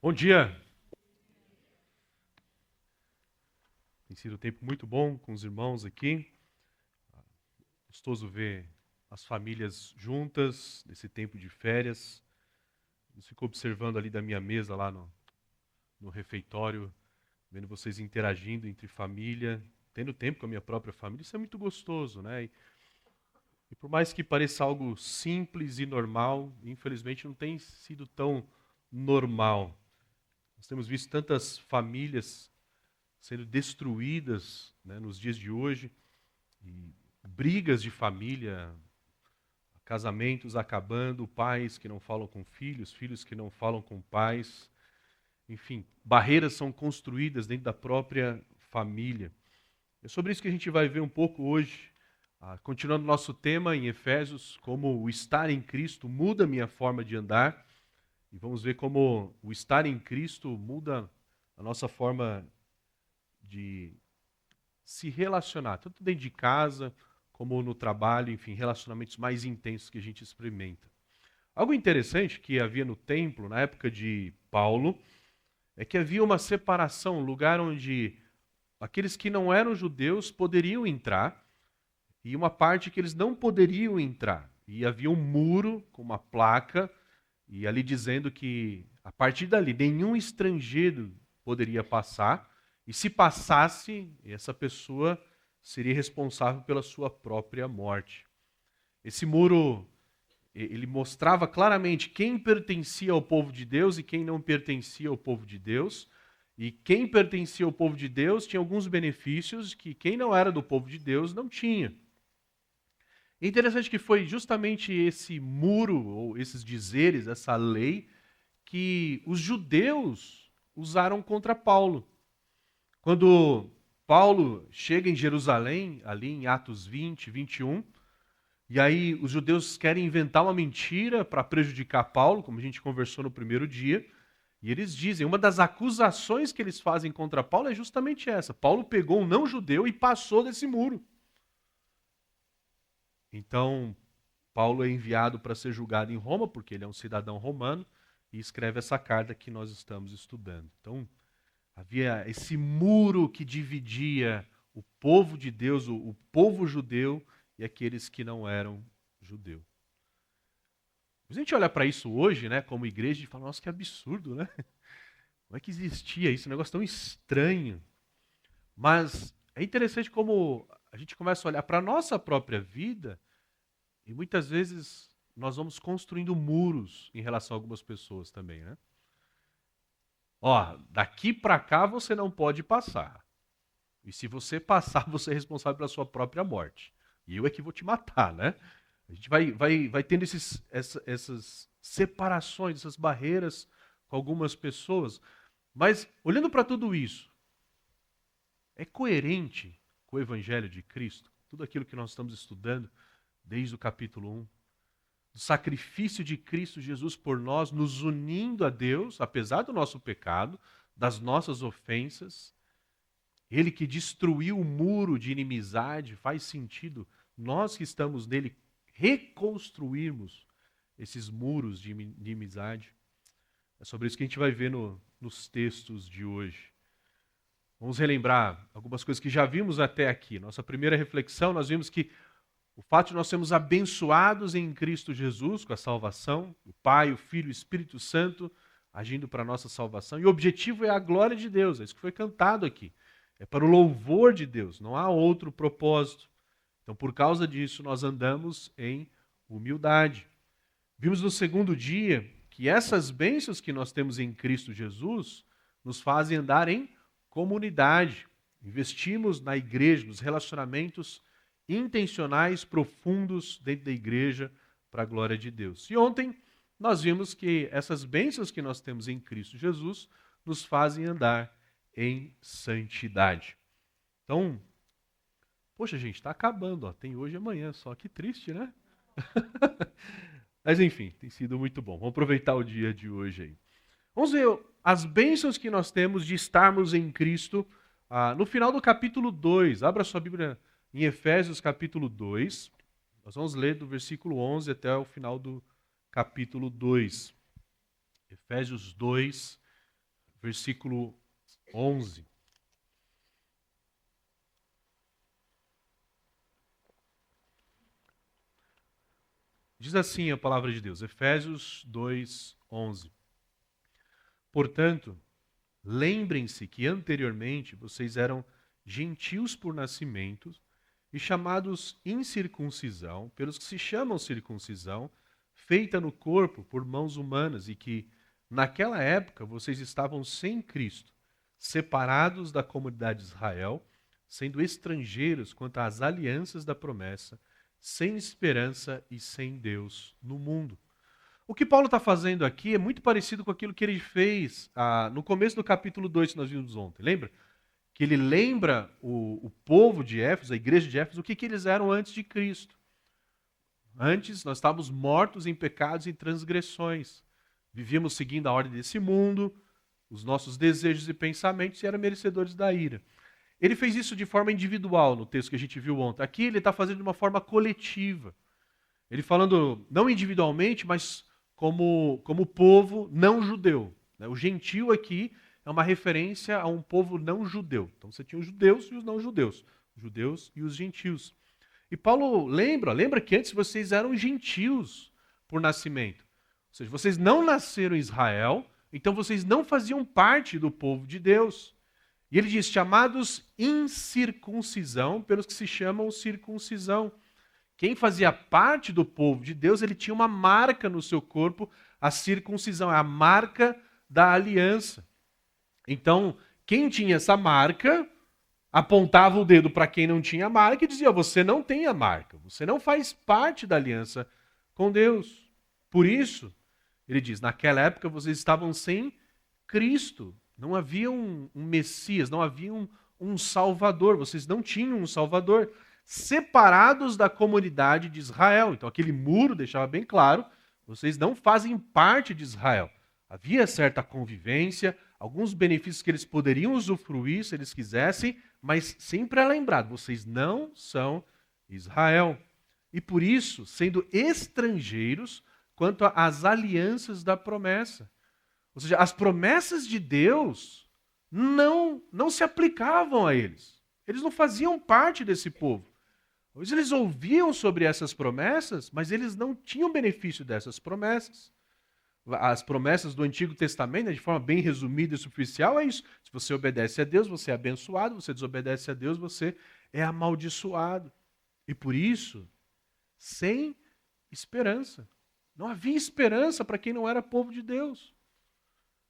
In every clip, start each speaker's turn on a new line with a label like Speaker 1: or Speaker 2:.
Speaker 1: Bom dia! Tem sido um tempo muito bom com os irmãos aqui. Gostoso ver as famílias juntas nesse tempo de férias. Eu fico observando ali da minha mesa lá no refeitório, vendo vocês interagindo entre família, tendo tempo com a minha própria família. Isso é muito gostoso, né? E por mais que pareça algo simples e normal, infelizmente não tem sido tão normal. Nós temos visto tantas famílias sendo destruídas, né, nos dias de hoje, e brigas de família, casamentos acabando, pais que não falam com filhos, filhos que não falam com pais, enfim, barreiras são construídas dentro da própria família. É sobre isso que a gente vai ver um pouco hoje, continuando nosso tema em Efésios, como o estar em Cristo muda a minha forma de andar, e vamos ver como o estar em Cristo muda a nossa forma de se relacionar, tanto dentro de casa, como no trabalho, enfim, relacionamentos mais intensos que a gente experimenta. Algo interessante que havia no templo, na época de Paulo, é que havia uma separação, um lugar onde aqueles que não eram judeus poderiam entrar, e uma parte que eles não poderiam entrar. E havia um muro com uma placa, e ali dizendo que, a partir dali, nenhum estrangeiro poderia passar, e se passasse, essa pessoa seria responsável pela sua própria morte. Esse muro, ele mostrava claramente quem pertencia ao povo de Deus e quem não pertencia ao povo de Deus. E quem pertencia ao povo de Deus tinha alguns benefícios que quem não era do povo de Deus não tinha. É interessante que foi justamente esse muro, ou esses dizeres, essa lei, que os judeus usaram contra Paulo. Quando Paulo chega em Jerusalém, ali em Atos 20, 21, e aí os judeus querem inventar uma mentira para prejudicar Paulo, como a gente conversou no primeiro dia, e eles dizem, uma das acusações que eles fazem contra Paulo é justamente essa: Paulo pegou um não-judeu e passou desse muro. Então, Paulo é enviado para ser julgado em Roma, porque ele é um cidadão romano, e escreve essa carta que nós estamos estudando. Então, havia esse muro que dividia o povo de Deus, o povo judeu, e aqueles que não eram judeus. A gente olha para isso hoje, né, como igreja, e fala, nossa, que absurdo, né? Como é que existia isso? Um negócio tão estranho. Mas é interessante como a gente começa a olhar para a nossa própria vida e muitas vezes nós vamos construindo muros em relação a algumas pessoas também, né? Ó, daqui para cá você não pode passar. E se você passar, você é responsável pela sua própria morte. E eu é que vou te matar, né? A gente vai tendo essas separações, essas barreiras com algumas pessoas. Mas, olhando para tudo isso, é coerente com o Evangelho de Cristo? Tudo aquilo que nós estamos estudando desde o capítulo 1. Do sacrifício de Cristo Jesus por nós, nos unindo a Deus, apesar do nosso pecado, das nossas ofensas. Ele que destruiu o muro de inimizade, faz sentido nós que estamos nele reconstruirmos esses muros de inimizade. É sobre isso que a gente vai ver nos textos de hoje. Vamos relembrar algumas coisas que já vimos até aqui. Nossa primeira reflexão, nós vimos que o fato de nós sermos abençoados em Cristo Jesus com a salvação, o Pai, o Filho e o Espírito Santo agindo para a nossa salvação. E o objetivo é a glória de Deus, é isso que foi cantado aqui. É para o louvor de Deus, não há outro propósito. Então, por causa disso, nós andamos em humildade. Vimos no segundo dia que essas bênçãos que nós temos em Cristo Jesus nos fazem andar em comunidade. Investimos na igreja, nos relacionamentos intencionais, profundos dentro da igreja para a glória de Deus. E ontem nós vimos que essas bênçãos que nós temos em Cristo Jesus nos fazem andar em santidade. Então, poxa, gente, está acabando, ó. Tem hoje e amanhã, só que triste, né? Mas enfim, tem sido muito bom. Vamos aproveitar o dia de hoje aí. Vamos ver as bênçãos que nós temos de estarmos em Cristo no final do capítulo 2. Abra sua Bíblia em Efésios capítulo 2. Nós vamos ler do versículo 11 até o final do capítulo 2. Efésios 2, versículo 11. Diz assim a palavra de Deus, Efésios 2, 11. Portanto, lembrem-se que anteriormente vocês eram gentios por nascimento e chamados incircuncisão, pelos que se chamam circuncisão, feita no corpo por mãos humanas, e que, naquela época, vocês estavam sem Cristo, separados da comunidade de Israel, sendo estrangeiros quanto às alianças da promessa, sem esperança e sem Deus no mundo. O que Paulo está fazendo aqui é muito parecido com aquilo que ele fez no começo do capítulo 2 que nós vimos ontem. Lembra? Que ele lembra o povo de Éfeso, a igreja de Éfeso, o que eles eram antes de Cristo. Antes, nós estávamos mortos em pecados e transgressões. Vivíamos seguindo a ordem desse mundo, os nossos desejos e pensamentos, e eram merecedores da ira. Ele fez isso de forma individual, no texto que a gente viu ontem. Aqui ele está fazendo de uma forma coletiva. Ele falando não individualmente, mas como povo não judeu. O gentil aqui é uma referência a um povo não judeu. Então você tinha os judeus e os não judeus. Os judeus e os gentios. E Paulo lembra que antes vocês eram gentios por nascimento. Ou seja, vocês não nasceram em Israel, então vocês não faziam parte do povo de Deus. E ele diz, chamados incircuncisão, pelos que se chamam circuncisão. Quem fazia parte do povo de Deus, ele tinha uma marca no seu corpo, a circuncisão, a marca da aliança. Então, quem tinha essa marca, apontava o dedo para quem não tinha a marca e dizia, você não tem a marca, você não faz parte da aliança com Deus. Por isso, ele diz, naquela época vocês estavam sem Cristo. Não havia um Messias, não havia um Salvador, vocês não tinham um Salvador, separados da comunidade de Israel. Então aquele muro deixava bem claro, vocês não fazem parte de Israel. Havia certa convivência, alguns benefícios que eles poderiam usufruir se eles quisessem, mas sempre é lembrado, vocês não são Israel. E por isso, sendo estrangeiros quanto às alianças da promessa. Ou seja, as promessas de Deus não se aplicavam a eles. Eles não faziam parte desse povo. Eles ouviam sobre essas promessas, mas eles não tinham benefício dessas promessas. As promessas do Antigo Testamento, de forma bem resumida e superficial, é isso. Se você obedece a Deus, você é abençoado. Você desobedece a Deus, você é amaldiçoado. E por isso, sem esperança. Não havia esperança para quem não era povo de Deus.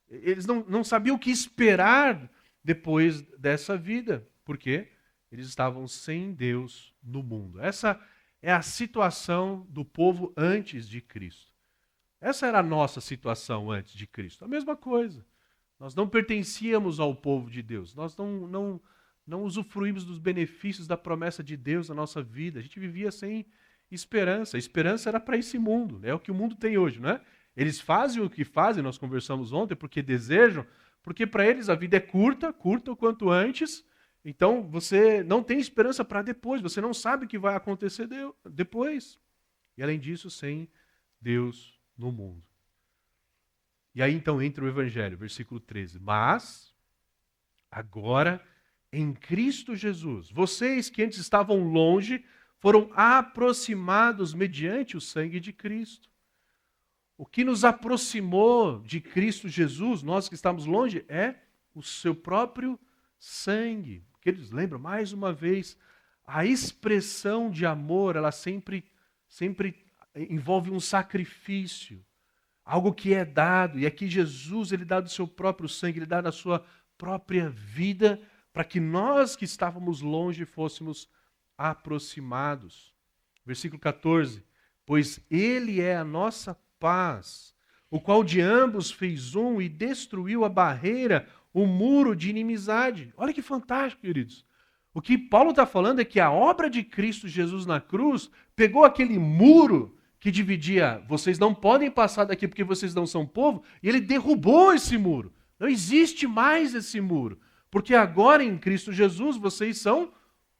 Speaker 1: Eles não sabiam o que esperar depois dessa vida. Por quê? Eles estavam sem Deus no mundo. Essa é a situação do povo antes de Cristo. Essa era a nossa situação antes de Cristo. A mesma coisa. Nós não pertencíamos ao povo de Deus. Nós não usufruímos dos benefícios da promessa de Deus na nossa vida. A gente vivia sem esperança. A esperança era para esse mundo. É o que o mundo tem hoje, não é? Eles fazem o que fazem, nós conversamos ontem, porque desejam, porque para eles a vida é curta o quanto antes, então você não tem esperança para depois, você não sabe o que vai acontecer depois. E além disso, sem Deus no mundo. E aí então entra o Evangelho, versículo 13. Mas, agora, em Cristo Jesus, vocês que antes estavam longe, foram aproximados mediante o sangue de Cristo. O que nos aproximou de Cristo Jesus, nós que estamos longe, é o seu próprio sangue. Porque eles lembram, mais uma vez, a expressão de amor, ela sempre envolve um sacrifício. Algo que é dado. E aqui Jesus, ele dá do seu próprio sangue, ele dá da sua própria vida, para que nós que estávamos longe fôssemos aproximados. Versículo 14. Pois ele é a nossa paz, o qual de ambos fez um e destruiu a barreira, o muro de inimizade. Olha que fantástico, queridos. O que Paulo está falando é que a obra de Cristo Jesus na cruz pegou aquele muro que dividia, vocês não podem passar daqui porque vocês não são povo, e ele derrubou esse muro. Não existe mais esse muro, porque agora em Cristo Jesus vocês são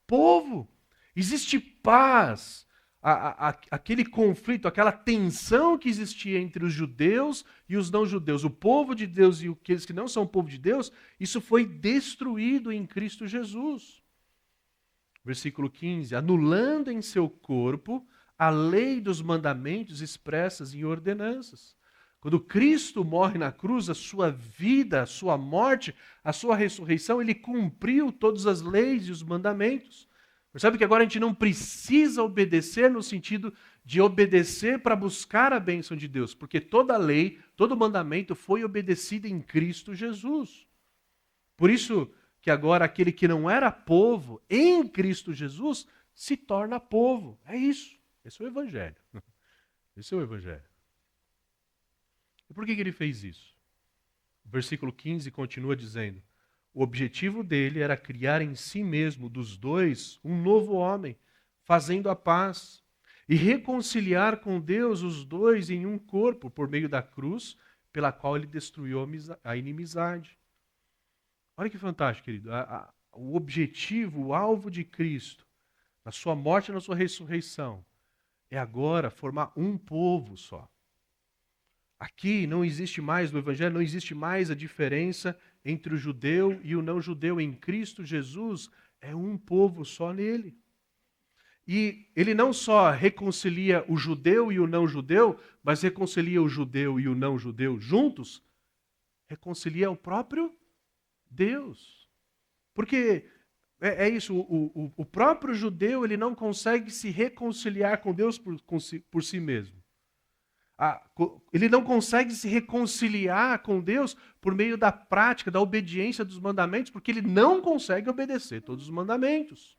Speaker 1: povo. Existe paz. aquele conflito, aquela tensão que existia entre os judeus e os não-judeus, o povo de Deus e aqueles que não são povo de Deus, isso foi destruído em Cristo Jesus. Versículo 15: anulando em seu corpo a lei dos mandamentos expressas em ordenanças. Quando Cristo morre na cruz, a sua vida, a sua morte, a sua ressurreição, ele cumpriu todas as leis e os mandamentos. Percebe que agora a gente não precisa obedecer no sentido de obedecer para buscar a bênção de Deus, porque toda lei, todo mandamento foi obedecido em Cristo Jesus. Por isso que agora aquele que não era povo, em Cristo Jesus, se torna povo. É isso. Esse é o Evangelho. Esse é o Evangelho. E por que ele fez isso? O versículo 15 continua dizendo: o objetivo dele era criar em si mesmo, dos dois, um novo homem, fazendo a paz, e reconciliar com Deus os dois em um corpo, por meio da cruz, pela qual ele destruiu a inimizade. Olha que fantástico, querido. O objetivo, o alvo de Cristo, na sua morte e na sua ressurreição, é agora formar um povo só. Aqui não existe mais, no Evangelho, não existe mais a diferença entre o judeu e o não-judeu. Em Cristo Jesus é um povo só nele. E ele não só reconcilia o judeu e o não-judeu, mas reconcilia o judeu e o não-judeu juntos, reconcilia o próprio Deus. Porque é isso, o próprio judeu ele não consegue se reconciliar com Deus por si mesmo. Ele não consegue se reconciliar com Deus por meio da prática, da obediência dos mandamentos, porque ele não consegue obedecer todos os mandamentos.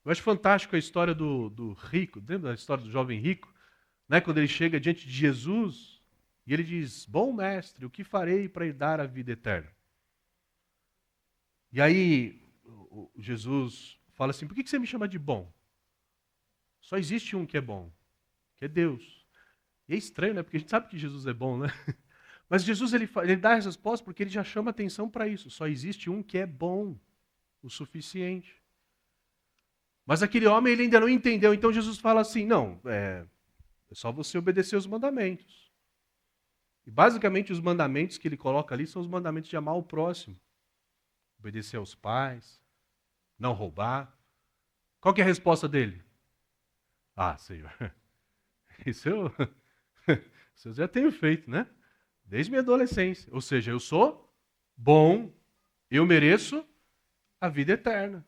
Speaker 1: Eu acho fantástico a história do rico, lembra da história do jovem rico? Né? Quando ele chega diante de Jesus e ele diz: bom mestre, o que farei para herdar a vida eterna? E aí Jesus fala assim: por que você me chama de bom? Só existe um que é bom, que é Deus. E é estranho, né? Porque a gente sabe que Jesus é bom, né? Mas Jesus ele dá essa resposta porque ele já chama atenção para isso. Só existe um que é bom o suficiente. Mas aquele homem ele ainda não entendeu. Então Jesus fala assim: não, é só você obedecer os mandamentos. E basicamente os mandamentos que ele coloca ali são os mandamentos de amar o próximo. Obedecer aos pais, não roubar. Qual que é a resposta dele? Ah, Senhor, isso eu já tenho feito, né? Desde minha adolescência. Ou seja, eu sou bom, eu mereço a vida eterna.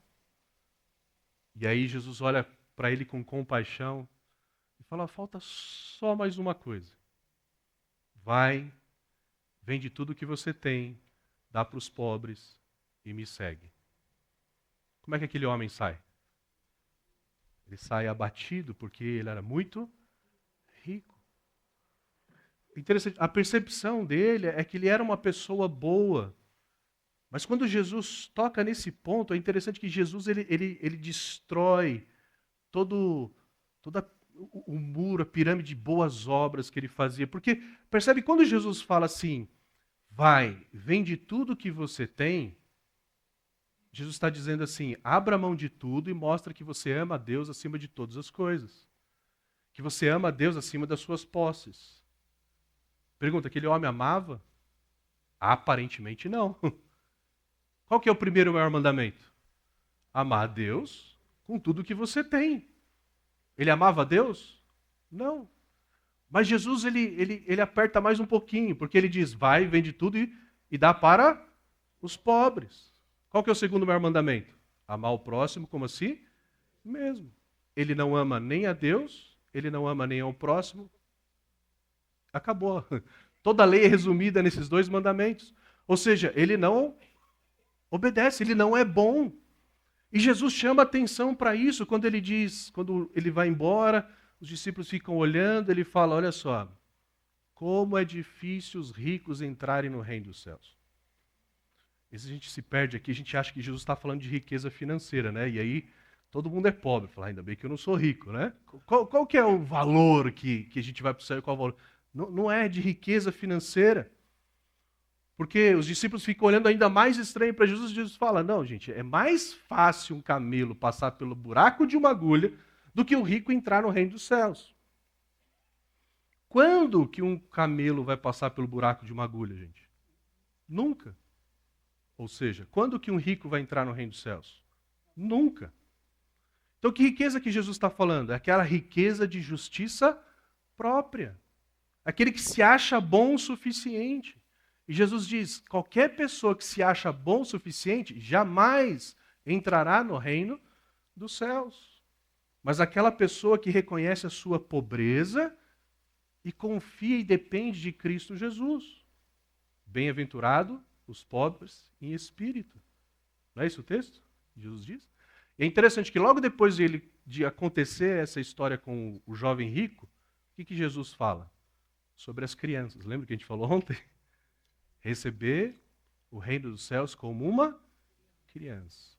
Speaker 1: E aí Jesus olha para ele com compaixão e fala: falta só mais uma coisa. Vai, vende tudo o que você tem, dá para os pobres e me segue. Como é que aquele homem sai? Ele sai abatido porque ele era muito rico. Interessante, a percepção dele é que ele era uma pessoa boa. Mas quando Jesus toca nesse ponto, é interessante que Jesus ele destrói todo o muro, a pirâmide de boas obras que ele fazia. Porque, percebe, quando Jesus fala assim: vai, vende tudo que você tem, Jesus está dizendo assim: abra mão de tudo e mostra que você ama a Deus acima de todas as coisas. Que você ama a Deus acima das suas posses. Pergunta: aquele homem amava? Aparentemente não. Qual que é o primeiro e maior mandamento? Amar a Deus com tudo que você tem. Ele amava a Deus? Não. Mas Jesus ele aperta mais um pouquinho, porque ele diz: vai, vende tudo e dá para os pobres. Qual que é o segundo maior mandamento? Amar o próximo como a si mesmo. Ele não ama nem a Deus, ele não ama nem ao próximo. Acabou. Toda a lei é resumida nesses dois mandamentos. Ou seja, ele não obedece, ele não é bom. E Jesus chama atenção para isso quando ele diz, quando ele vai embora, os discípulos ficam olhando, ele fala: olha só, como é difícil os ricos entrarem no reino dos céus. A gente se perde aqui, a gente acha que Jesus está falando de riqueza financeira, né? E aí todo mundo é pobre. Fala: ainda bem que eu não sou rico, né? Qual que é o valor que a gente vai para o céu? Qual o valor? Não é de riqueza financeira. Porque os discípulos ficam olhando ainda mais estranho para Jesus, e Jesus fala, não, gente, é mais fácil um camelo passar pelo buraco de uma agulha do que o rico entrar no reino dos céus. Quando que um camelo vai passar pelo buraco de uma agulha, gente? Nunca. Ou seja, quando que um rico vai entrar no reino dos céus? Nunca. Então, que riqueza que Jesus está falando? É aquela riqueza de justiça própria. Aquele que se acha bom o suficiente. E Jesus diz, qualquer pessoa que se acha bom o suficiente, jamais entrará no reino dos céus. Mas aquela pessoa que reconhece a sua pobreza e confia e depende de Cristo Jesus. Bem-aventurado os pobres em espírito. Não é isso o texto? Jesus diz. E é interessante que logo depois de acontecer essa história com o jovem rico, o que Jesus fala? Sobre as crianças. Lembra que a gente falou ontem? Receber o reino dos céus como uma criança.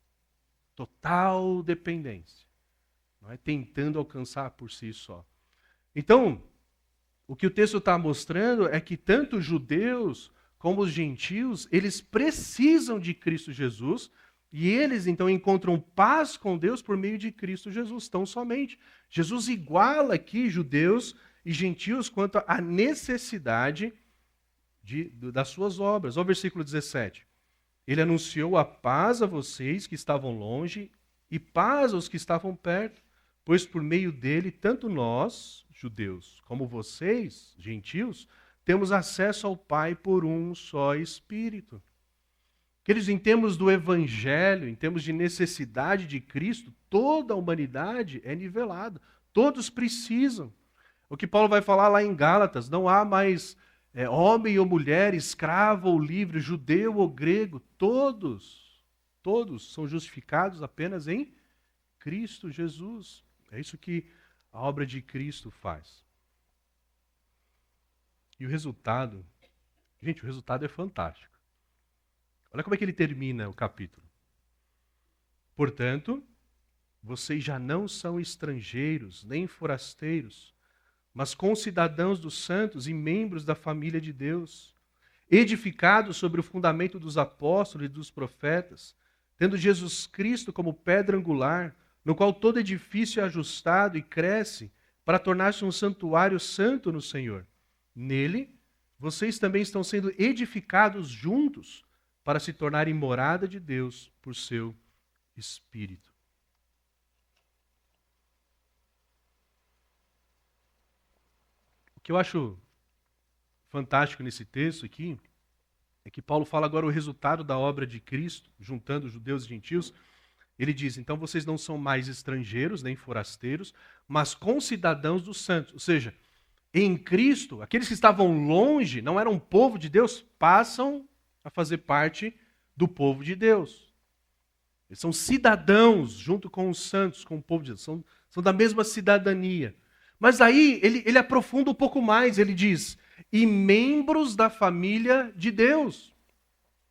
Speaker 1: Total dependência. Não é tentando alcançar por si só. Então, o que o texto está mostrando é que tanto os judeus como os gentios, eles precisam de Cristo Jesus e eles então encontram paz com Deus por meio de Cristo Jesus, tão somente. Jesus iguala aqui judeus e gentios quanto à necessidade das suas obras. Olha o versículo 17. Ele anunciou a paz a vocês que estavam longe e paz aos que estavam perto, pois por meio dele, tanto nós, judeus, como vocês, gentios, temos acesso ao Pai por um só Espírito. Queridos, em termos do Evangelho, em termos de necessidade de Cristo, toda a humanidade é nivelada. Todos precisam. O que Paulo vai falar lá em Gálatas, não há mais homem ou mulher, escravo ou livre, judeu ou grego, todos são justificados apenas em Cristo Jesus. É isso que a obra de Cristo faz. E o resultado, gente, o resultado é fantástico. Olha como é que ele termina o capítulo. Portanto, vocês já não são estrangeiros, nem forasteiros, mas concidadãos dos santos e membros da família de Deus, edificados sobre o fundamento dos apóstolos e dos profetas, tendo Jesus Cristo como pedra angular, no qual todo edifício é ajustado e cresce para tornar-se um santuário santo no Senhor. Nele, vocês também estão sendo edificados juntos para se tornarem morada de Deus por seu Espírito. O que eu acho fantástico nesse texto aqui é que Paulo fala agora o resultado da obra de Cristo, juntando judeus e gentios. Ele diz, então vocês não são mais estrangeiros, nem forasteiros, mas concidadãos dos santos. Ou seja, em Cristo, aqueles que estavam longe, não eram povo de Deus, passam a fazer parte do povo de Deus. Eles são cidadãos junto com os santos, com o povo de Deus. São da mesma cidadania. Mas aí ele aprofunda um pouco mais, ele diz, e membros da família de Deus.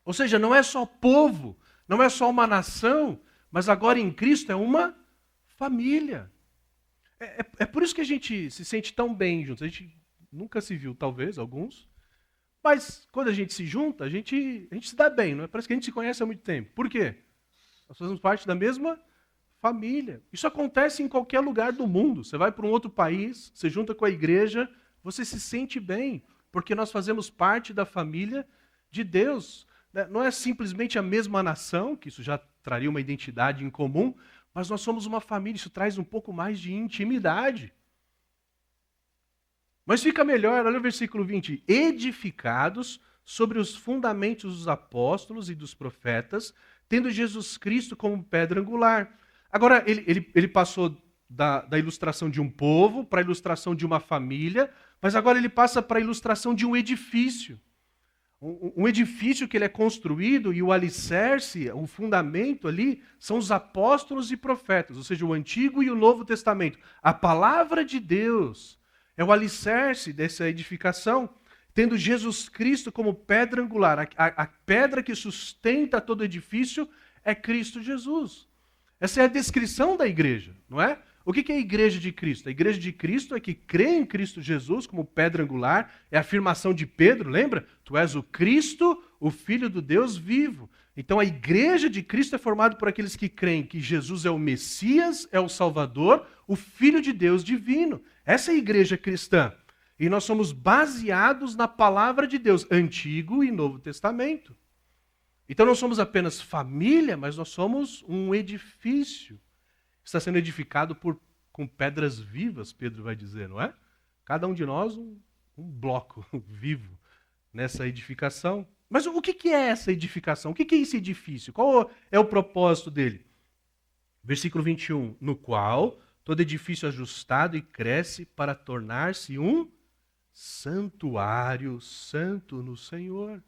Speaker 1: Ou seja, não é só povo, não é só uma nação, mas agora em Cristo é uma família. É por isso que a gente se sente tão bem juntos. A gente nunca se viu, talvez, alguns. Mas quando a gente se junta, a gente se dá bem. Não é? Parece que a gente se conhece há muito tempo. Por quê? Nós fazemos parte da mesma família. Isso acontece em qualquer lugar do mundo. Você vai para um outro país, você junta com a igreja, você se sente bem, porque nós fazemos parte da família de Deus. Não é simplesmente a mesma nação, que isso já traria uma identidade em comum, mas nós somos uma família, isso traz um pouco mais de intimidade. Mas fica melhor, olha o versículo 20. Edificados sobre os fundamentos dos apóstolos e dos profetas, tendo Jesus Cristo como pedra angular. Agora, ele passou da ilustração de um povo para a ilustração de uma família, mas agora ele passa para a ilustração de um edifício. Um edifício que ele é construído e o alicerce, o fundamento ali, são os apóstolos e profetas, ou seja, o Antigo e o Novo Testamento. A palavra de Deus é o alicerce dessa edificação, tendo Jesus Cristo como pedra angular. A pedra que sustenta todo edifício é Cristo Jesus. Essa é a descrição da igreja, não é? O que é a igreja de Cristo? A igreja de Cristo é que crê em Cristo Jesus como pedra angular, é a afirmação de Pedro, lembra? Tu és o Cristo, o Filho do Deus vivo. Então a igreja de Cristo é formada por aqueles que creem que Jesus é o Messias, é o Salvador, o Filho de Deus divino. Essa é a igreja cristã. E nós somos baseados na palavra de Deus, Antigo e Novo Testamento. Então não somos apenas família, mas nós somos um edifício. Está sendo edificado com pedras vivas, Pedro vai dizer, não é? Cada um de nós um bloco vivo nessa edificação. Mas o que é essa edificação? O que é esse edifício? Qual é o propósito dele? Versículo 21, no qual todo edifício ajustado e cresce para tornar-se um santuário santo no Senhor.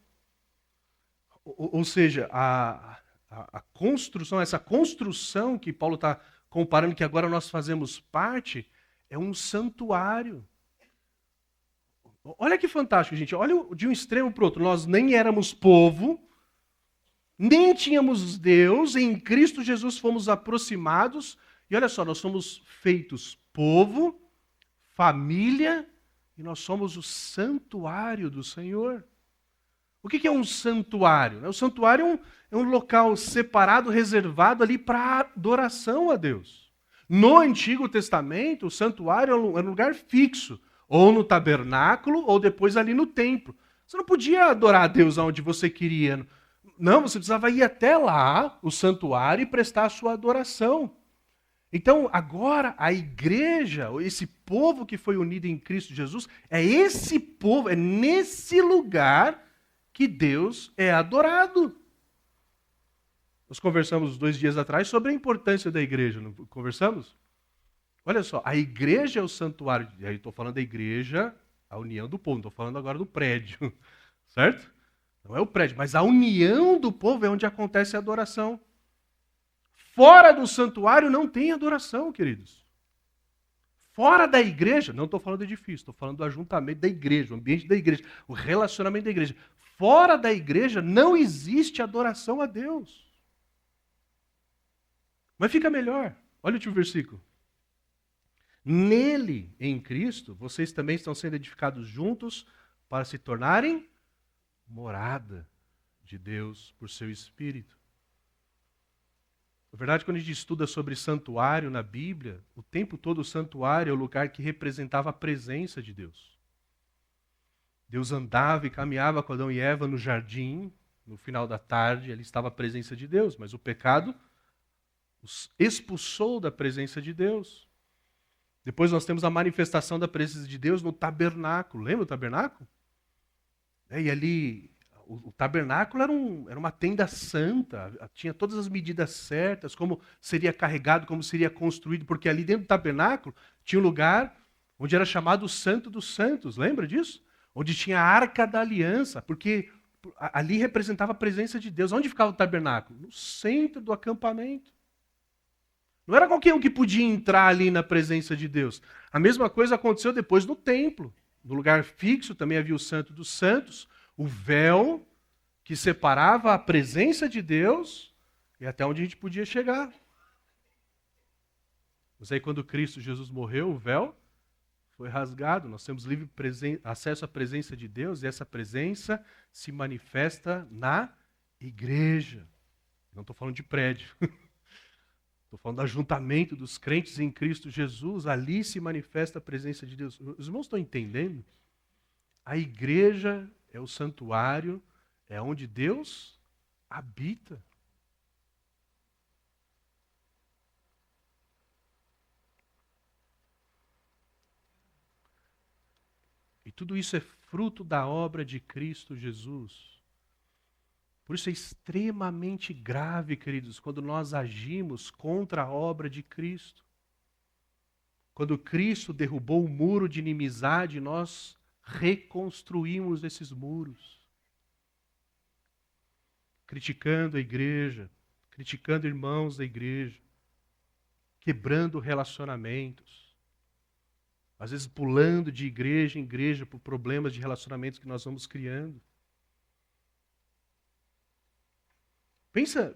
Speaker 1: Ou seja, a construção, essa construção que Paulo está comparando, que agora nós fazemos parte, é um santuário. Olha que fantástico, gente. Olha de um extremo para o outro. Nós nem éramos povo, nem tínhamos Deus, em Cristo Jesus fomos aproximados. E olha só, nós somos feitos povo, família, e nós somos o santuário do Senhor. O que é um santuário? O santuário é um local separado, reservado ali para adoração a Deus. No Antigo Testamento, o santuário era um lugar fixo, ou no tabernáculo, ou depois ali no templo. Você não podia adorar a Deus onde você queria. Não, você precisava ir até lá, o santuário, e prestar a sua adoração. Então, agora, a igreja, esse povo que foi unido em Cristo Jesus, é esse povo, é nesse lugar que Deus é adorado. Nós conversamos 2 dias atrás sobre a importância da igreja, não conversamos? Olha só, a igreja é o santuário, e aí estou falando da igreja, a união do povo, não estou falando agora do prédio, certo? Não é o prédio, mas a união do povo é onde acontece a adoração. Fora do santuário não tem adoração, queridos. Fora da igreja, não estou falando do edifício, estou falando do ajuntamento da igreja, o ambiente da igreja, o relacionamento da igreja. Fora da igreja não existe adoração a Deus. Mas fica melhor. Olha o último versículo. Nele, em Cristo, vocês também estão sendo edificados juntos para se tornarem morada de Deus por seu Espírito. Na verdade, quando a gente estuda sobre santuário na Bíblia, o tempo todo o santuário é o lugar que representava a presença de Deus. Deus andava e caminhava com Adão e Eva no jardim, no final da tarde, ali estava a presença de Deus, mas o pecado os expulsou da presença de Deus. Depois nós temos a manifestação da presença de Deus no tabernáculo. Lembra o tabernáculo? E ali, o tabernáculo era uma tenda santa, tinha todas as medidas certas, como seria carregado, como seria construído, porque ali dentro do tabernáculo tinha um lugar onde era chamado o Santo dos Santos, lembra disso? Onde tinha a Arca da Aliança, porque ali representava a presença de Deus. Onde ficava o tabernáculo? No centro do acampamento. Não era qualquer um que podia entrar ali na presença de Deus. A mesma coisa aconteceu depois no templo. No lugar fixo também havia o Santo dos Santos, o véu que separava a presença de Deus e até onde a gente podia chegar. Mas aí quando Cristo Jesus morreu, o véu foi rasgado. Nós temos livre acesso à presença de Deus e essa presença se manifesta na igreja. Não estou falando de prédio. Estou falando do ajuntamento dos crentes em Cristo Jesus. Ali se manifesta a presença de Deus. Os irmãos estão entendendo? A igreja é o santuário, é onde Deus habita. E tudo isso é fruto da obra de Cristo Jesus. Por isso é extremamente grave, queridos, quando nós agimos contra a obra de Cristo. Quando Cristo derrubou o muro de inimizade, nós reconstruímos esses muros. Criticando a igreja, criticando irmãos da igreja, quebrando relacionamentos. Às vezes pulando de igreja em igreja por problemas de relacionamentos que nós vamos criando. Pensa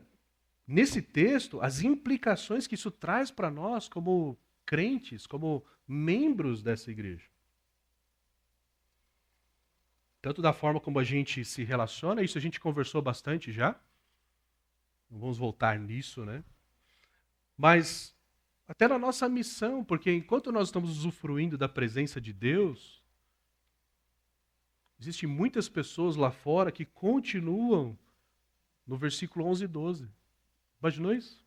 Speaker 1: nesse texto, as implicações que isso traz para nós como crentes, como membros dessa igreja. tanto da forma como a gente se relaciona, isso a gente conversou bastante já. Não vamos voltar nisso, né? Mas até na nossa missão, porque enquanto nós estamos usufruindo da presença de Deus, existem muitas pessoas lá fora que continuam no versículo 11 e 12. Imaginou isso?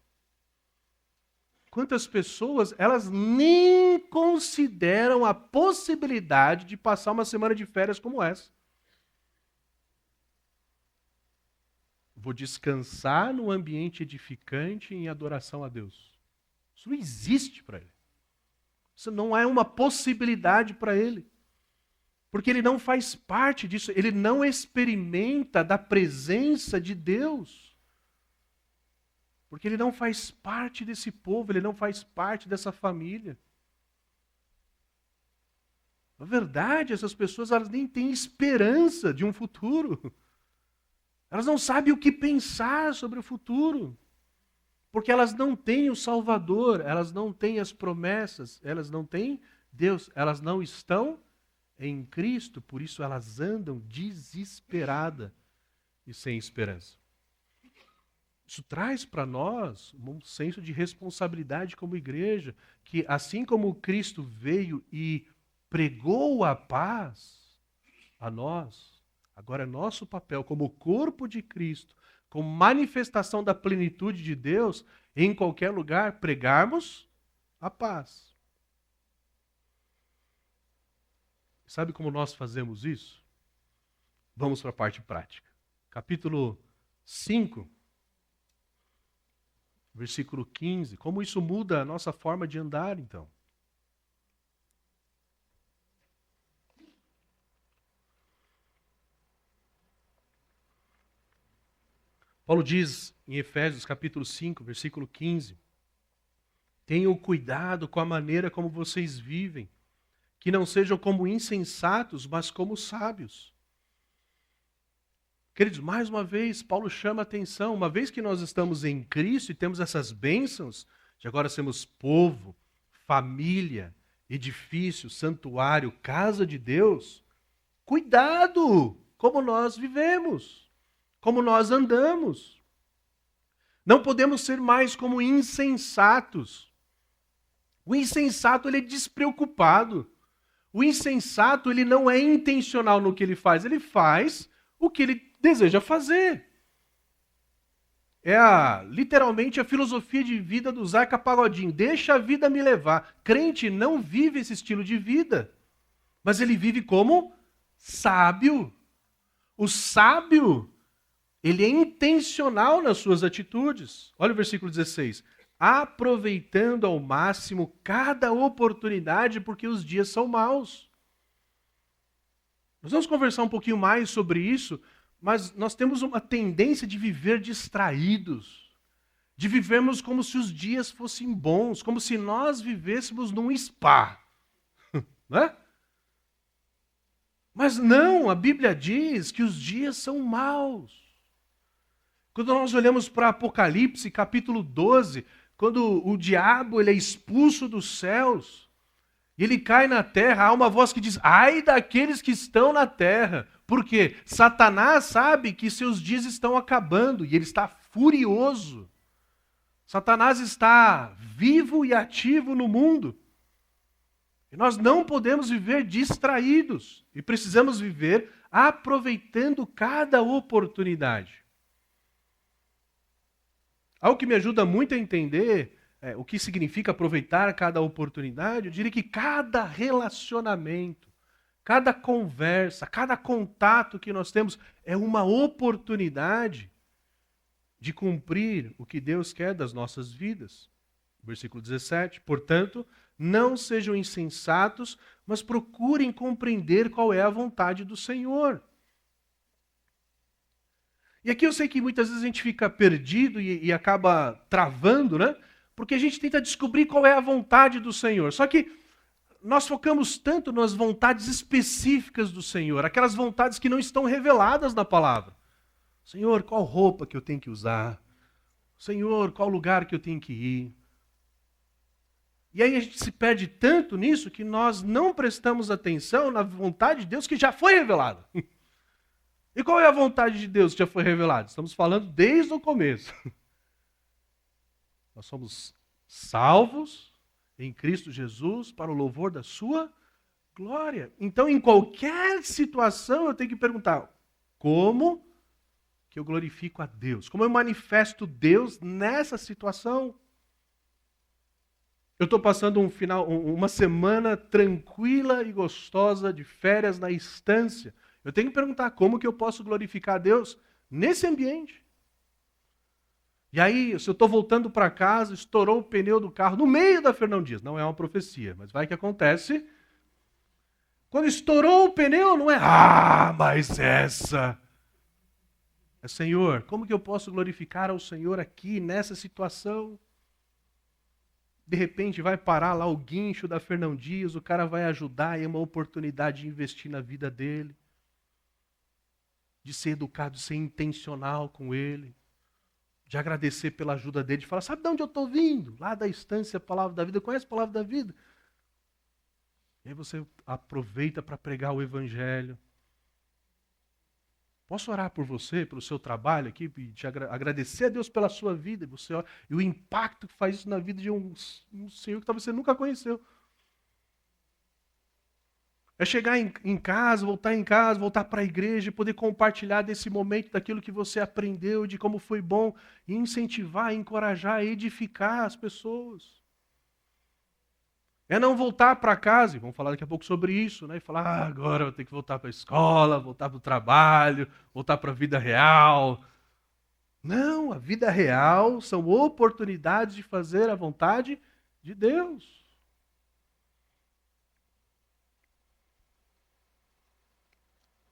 Speaker 1: Quantas pessoas, elas nem consideram a possibilidade de passar uma semana de férias como essa. Vou descansar num ambiente edificante em adoração a Deus. Isso não existe para ele. Isso não é uma possibilidade para ele. Porque ele não faz parte disso, ele não experimenta da presença de Deus. Porque ele não faz parte desse povo, ele não faz parte dessa família. Na verdade, essas pessoas elas nem têm esperança de um futuro. Elas não sabem o que pensar sobre o futuro. Porque elas não têm o Salvador, elas não têm as promessas, elas não têm Deus, elas não estão em Cristo, por isso elas andam desesperadas e sem esperança. Isso traz para nós um senso de responsabilidade como igreja, que assim como Cristo veio e pregou a paz a nós, agora é nosso papel como corpo de Cristo, como manifestação da plenitude de Deus, em qualquer lugar, pregarmos a paz. Sabe como nós fazemos isso? Vamos para a parte prática. Capítulo 5, versículo 15. Como isso muda a nossa forma de andar, então? Paulo diz em Efésios capítulo 5, versículo 15: tenham cuidado com a maneira como vocês vivem, que não sejam como insensatos, mas como sábios. Queridos, mais uma vez, Paulo chama a atenção, uma vez que nós estamos em Cristo e temos essas bênçãos, de agora sermos povo, família, edifício, santuário, casa de Deus, cuidado como nós vivemos, como nós andamos. Não podemos ser mais como insensatos. O insensato, ele é despreocupado. O insensato, ele não é intencional no que ele faz o que ele deseja fazer. É literalmente a filosofia de vida do Zeca Pagodinho. Deixa a vida me levar. Crente não vive esse estilo de vida, mas ele vive como sábio. O sábio, ele é intencional nas suas atitudes. Olha o versículo 16. Aproveitando ao máximo cada oportunidade, porque os dias são maus. Nós vamos conversar um pouquinho mais sobre isso, mas nós temos uma tendência de viver distraídos, de vivermos como se os dias fossem bons, como se nós vivêssemos num spa. Não é? Mas não, a Bíblia diz que os dias são maus. Quando nós olhamos para Apocalipse, capítulo 12, quando o diabo ele é expulso dos céus, e ele cai na terra, há uma voz que diz, ai daqueles que estão na terra. Por quê? Satanás sabe que seus dias estão acabando, e ele está furioso. Satanás está vivo e ativo no mundo. E nós não podemos viver distraídos, e precisamos viver aproveitando cada oportunidade. Algo que me ajuda muito a entender o que significa aproveitar cada oportunidade, eu diria que cada relacionamento, cada conversa, cada contato que nós temos é uma oportunidade de cumprir o que Deus quer das nossas vidas. Versículo 17, portanto, não sejam insensatos, mas procurem compreender qual é a vontade do Senhor. E aqui eu sei que muitas vezes a gente fica perdido e acaba travando, né? Porque a gente tenta descobrir qual é a vontade do Senhor. Só que nós focamos tanto nas vontades específicas do Senhor, aquelas vontades que não estão reveladas na palavra. Senhor, qual roupa que eu tenho que usar? Senhor, qual lugar que eu tenho que ir? E aí a gente se perde tanto nisso que nós não prestamos atenção na vontade de Deus que já foi revelada. E qual é a vontade de Deus que já foi revelada? Estamos falando desde o começo. Nós somos salvos em Cristo Jesus para o louvor da sua glória. Então, em qualquer situação, eu tenho que perguntar: como que eu glorifico a Deus? Como eu manifesto Deus nessa situação? Eu estou passando uma semana tranquila e gostosa de férias na estância. Eu tenho que perguntar como que eu posso glorificar a Deus nesse ambiente. E aí, se eu estou voltando para casa, estourou o pneu do carro no meio da Fernão Dias. Não é uma profecia, mas vai que acontece. Quando estourou o pneu, não é, mas essa. É, Senhor, como que eu posso glorificar ao Senhor aqui, nessa situação? De repente vai parar lá o guincho da Fernão Dias, o cara vai ajudar e é uma oportunidade de investir na vida dele. De ser educado, de ser intencional com ele. De agradecer pela ajuda dele, de falar, sabe de onde eu estou vindo? Lá da estância, a Palavra da Vida. Conhece a Palavra da Vida? E aí você aproveita para pregar o Evangelho. Posso orar por você, pelo seu trabalho aqui, e te agradecer a Deus pela sua vida, e o impacto que faz isso na vida de um Senhor que talvez você nunca conheceu. É chegar em casa, voltar para a igreja e poder compartilhar desse momento, daquilo que você aprendeu, de como foi bom, e incentivar, encorajar, edificar as pessoas. É não voltar para casa, e vamos falar daqui a pouco sobre isso, né? E falar, agora eu vou ter que voltar para a escola, voltar para o trabalho, voltar para a vida real. Não, a vida real são oportunidades de fazer a vontade de Deus.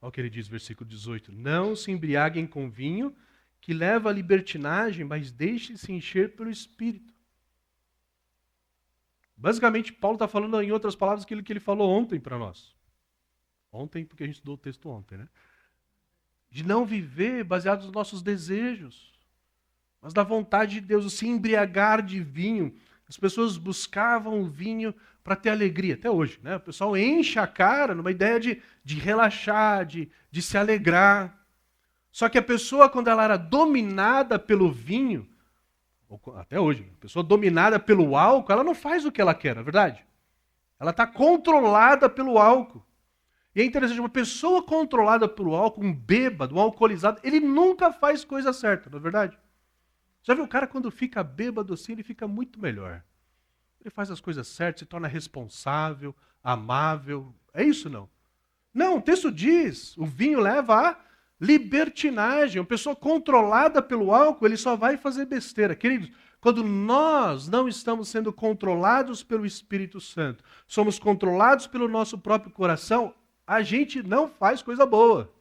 Speaker 1: Olha o que ele diz, versículo 18. Não se embriaguem com vinho, que leva à libertinagem, mas deixem-se encher pelo Espírito. Basicamente, Paulo está falando, em outras palavras, aquilo que ele falou ontem para nós. Ontem, porque a gente estudou o texto ontem, né? De não viver baseado nos nossos desejos, mas da vontade de Deus, se embriagar de vinho. As pessoas buscavam o vinho para ter alegria, até hoje, né? O pessoal enche a cara numa ideia de relaxar, de se alegrar. Só que a pessoa, quando ela era dominada pelo vinho, até hoje, a pessoa dominada pelo álcool, ela não faz o que ela quer, não é verdade? Ela está controlada pelo álcool. E é interessante, uma pessoa controlada pelo álcool, um bêbado, um alcoolizado, ele nunca faz coisa certa, não é verdade? Já viu o cara quando fica bêbado assim, ele fica muito melhor. Ele faz as coisas certas, se torna responsável, amável. É isso não? Não, o texto diz, o vinho leva a libertinagem. Uma pessoa controlada pelo álcool, ele só vai fazer besteira. Queridos, quando nós não estamos sendo controlados pelo Espírito Santo, somos controlados pelo nosso próprio coração, a gente não faz coisa boa.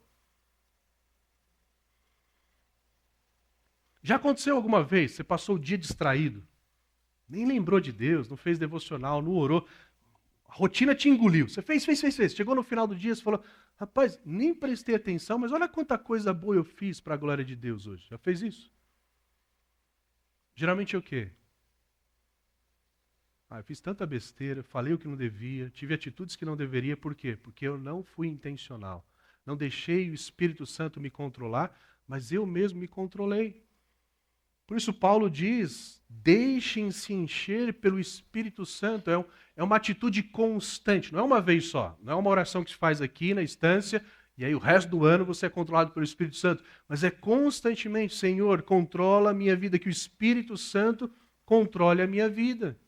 Speaker 1: Já aconteceu alguma vez, você passou o dia distraído, nem lembrou de Deus, não fez devocional, não orou, a rotina te engoliu, você fez. Chegou no final do dia, você falou, rapaz, nem prestei atenção, mas olha quanta coisa boa eu fiz para a glória de Deus hoje. Já fez isso? Geralmente é o quê? Eu fiz tanta besteira, falei o que não devia, tive atitudes que não deveria, por quê? Porque eu não fui intencional. Não deixei o Espírito Santo me controlar, mas eu mesmo me controlei. Por isso Paulo diz, deixem-se encher pelo Espírito Santo. É uma atitude constante, não é uma vez só. Não é uma oração que se faz aqui na estância e aí o resto do ano você é controlado pelo Espírito Santo. Mas é constantemente, Senhor, controla a minha vida, que o Espírito Santo controle a minha vida.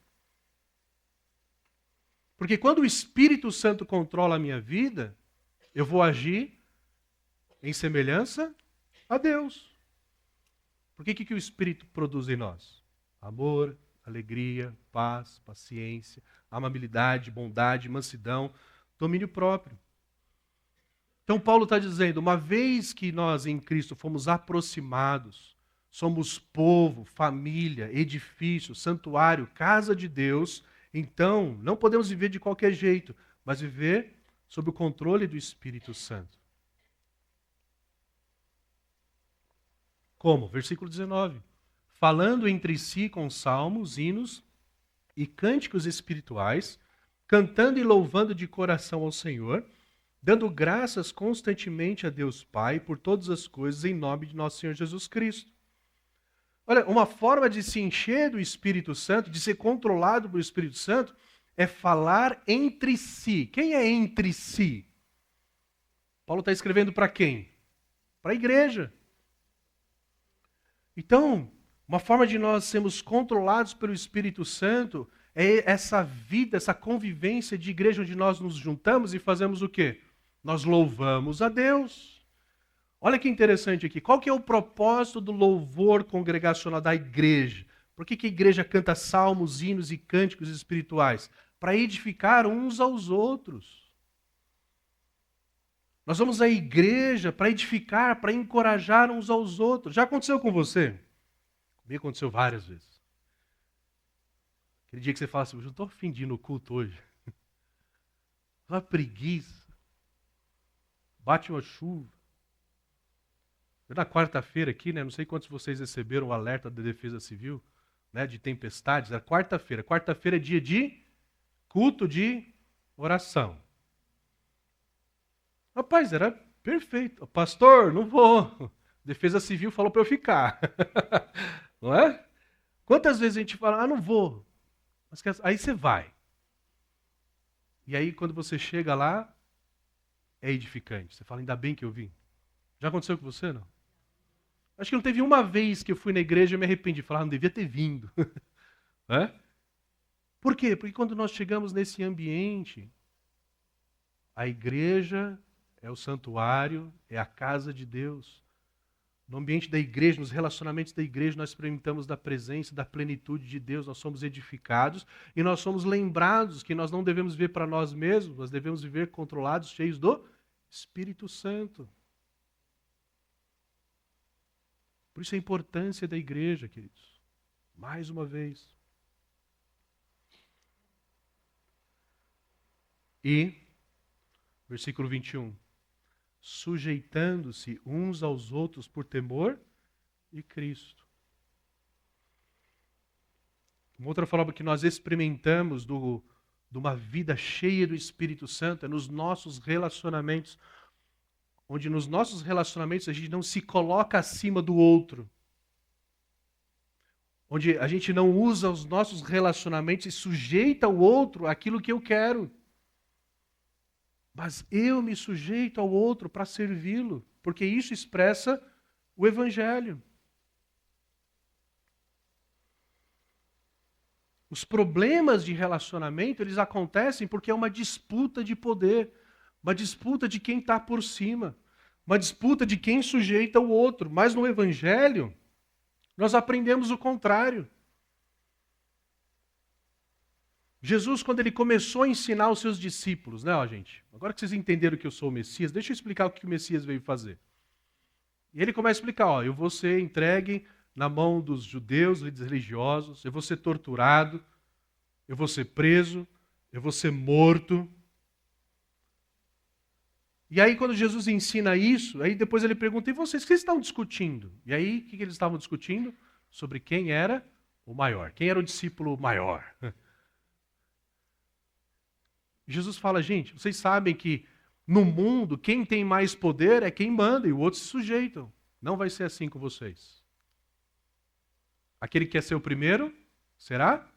Speaker 1: Porque quando o Espírito Santo controla a minha vida, eu vou agir em semelhança a Deus. Porque o que o Espírito produz em nós? Amor, alegria, paz, paciência, amabilidade, bondade, mansidão, domínio próprio. Então Paulo está dizendo, uma vez que nós em Cristo fomos aproximados, somos povo, família, edifício, santuário, casa de Deus, então não podemos viver de qualquer jeito, mas viver sob o controle do Espírito Santo. Como? Versículo 19. Falando entre si com salmos, hinos e cânticos espirituais, cantando e louvando de coração ao Senhor, dando graças constantemente a Deus Pai por todas as coisas em nome de nosso Senhor Jesus Cristo. Olha, uma forma de se encher do Espírito Santo, de ser controlado pelo Espírito Santo, é falar entre si. Quem é entre si? Paulo está escrevendo para quem? Para a igreja. Então, uma forma de nós sermos controlados pelo Espírito Santo é essa vida, essa convivência de igreja onde nós nos juntamos e fazemos o quê? Nós louvamos a Deus. Olha que interessante aqui. Qual que é o propósito do louvor congregacional da igreja? Por que a igreja canta salmos, hinos e cânticos espirituais? Para edificar uns aos outros. Nós vamos à igreja para edificar, para encorajar uns aos outros. Já aconteceu com você? Comigo aconteceu várias vezes. Aquele dia que você fala assim, eu não estou afim de ir no culto hoje. Uma preguiça. Bate uma chuva. Na quarta-feira aqui, né? Não sei quantos de vocês receberam o alerta da Defesa Civil, né? De tempestades. Era quarta-feira. Quarta-feira é dia de culto de oração. Rapaz, era perfeito. Pastor, não vou. Defesa Civil falou para eu ficar. Não é? Quantas vezes a gente fala, não vou. Mas aí você vai. E aí quando você chega lá, é edificante. Você fala, ainda bem que eu vim. Já aconteceu com você, não? Acho que não teve uma vez que eu fui na igreja e me arrependi. Falar, não devia ter vindo. É? Por quê? Porque quando nós chegamos nesse ambiente, a igreja é o santuário, é a casa de Deus. No ambiente da igreja, nos relacionamentos da igreja, nós experimentamos da presença, da plenitude de Deus, nós somos edificados e nós somos lembrados que nós não devemos viver para nós mesmos, nós devemos viver controlados, cheios do Espírito Santo. Por isso a importância da igreja, queridos. Mais uma vez. E, versículo 21. Sujeitando-se uns aos outros por temor de Cristo. Uma outra forma que nós experimentamos de uma vida cheia do Espírito Santo é nos nossos relacionamentos, onde nos nossos relacionamentos a gente não se coloca acima do outro. Onde a gente não usa os nossos relacionamentos e sujeita o outro àquilo que eu quero. Mas eu me sujeito ao outro para servi-lo, porque isso expressa o Evangelho. Os problemas de relacionamento, eles acontecem porque é uma disputa de poder, uma disputa de quem está por cima, uma disputa de quem sujeita o outro. Mas no Evangelho, nós aprendemos o contrário. Jesus, quando ele começou a ensinar os seus discípulos, né, ó, gente? Agora que vocês entenderam que eu sou o Messias, deixa eu explicar o que o Messias veio fazer. E ele começa a explicar, ó, eu vou ser entregue na mão dos judeus, líderes religiosos, eu vou ser torturado, eu vou ser preso, eu vou ser morto. E aí quando Jesus ensina isso, aí depois ele pergunta, e vocês, o que vocês estão discutindo? E aí, o que eles estavam discutindo? Sobre quem era o maior, quem era o discípulo maior. Jesus fala, gente, vocês sabem que no mundo quem tem mais poder é quem manda e os outros se sujeitam. Não vai ser assim com vocês. Aquele que quer ser o primeiro será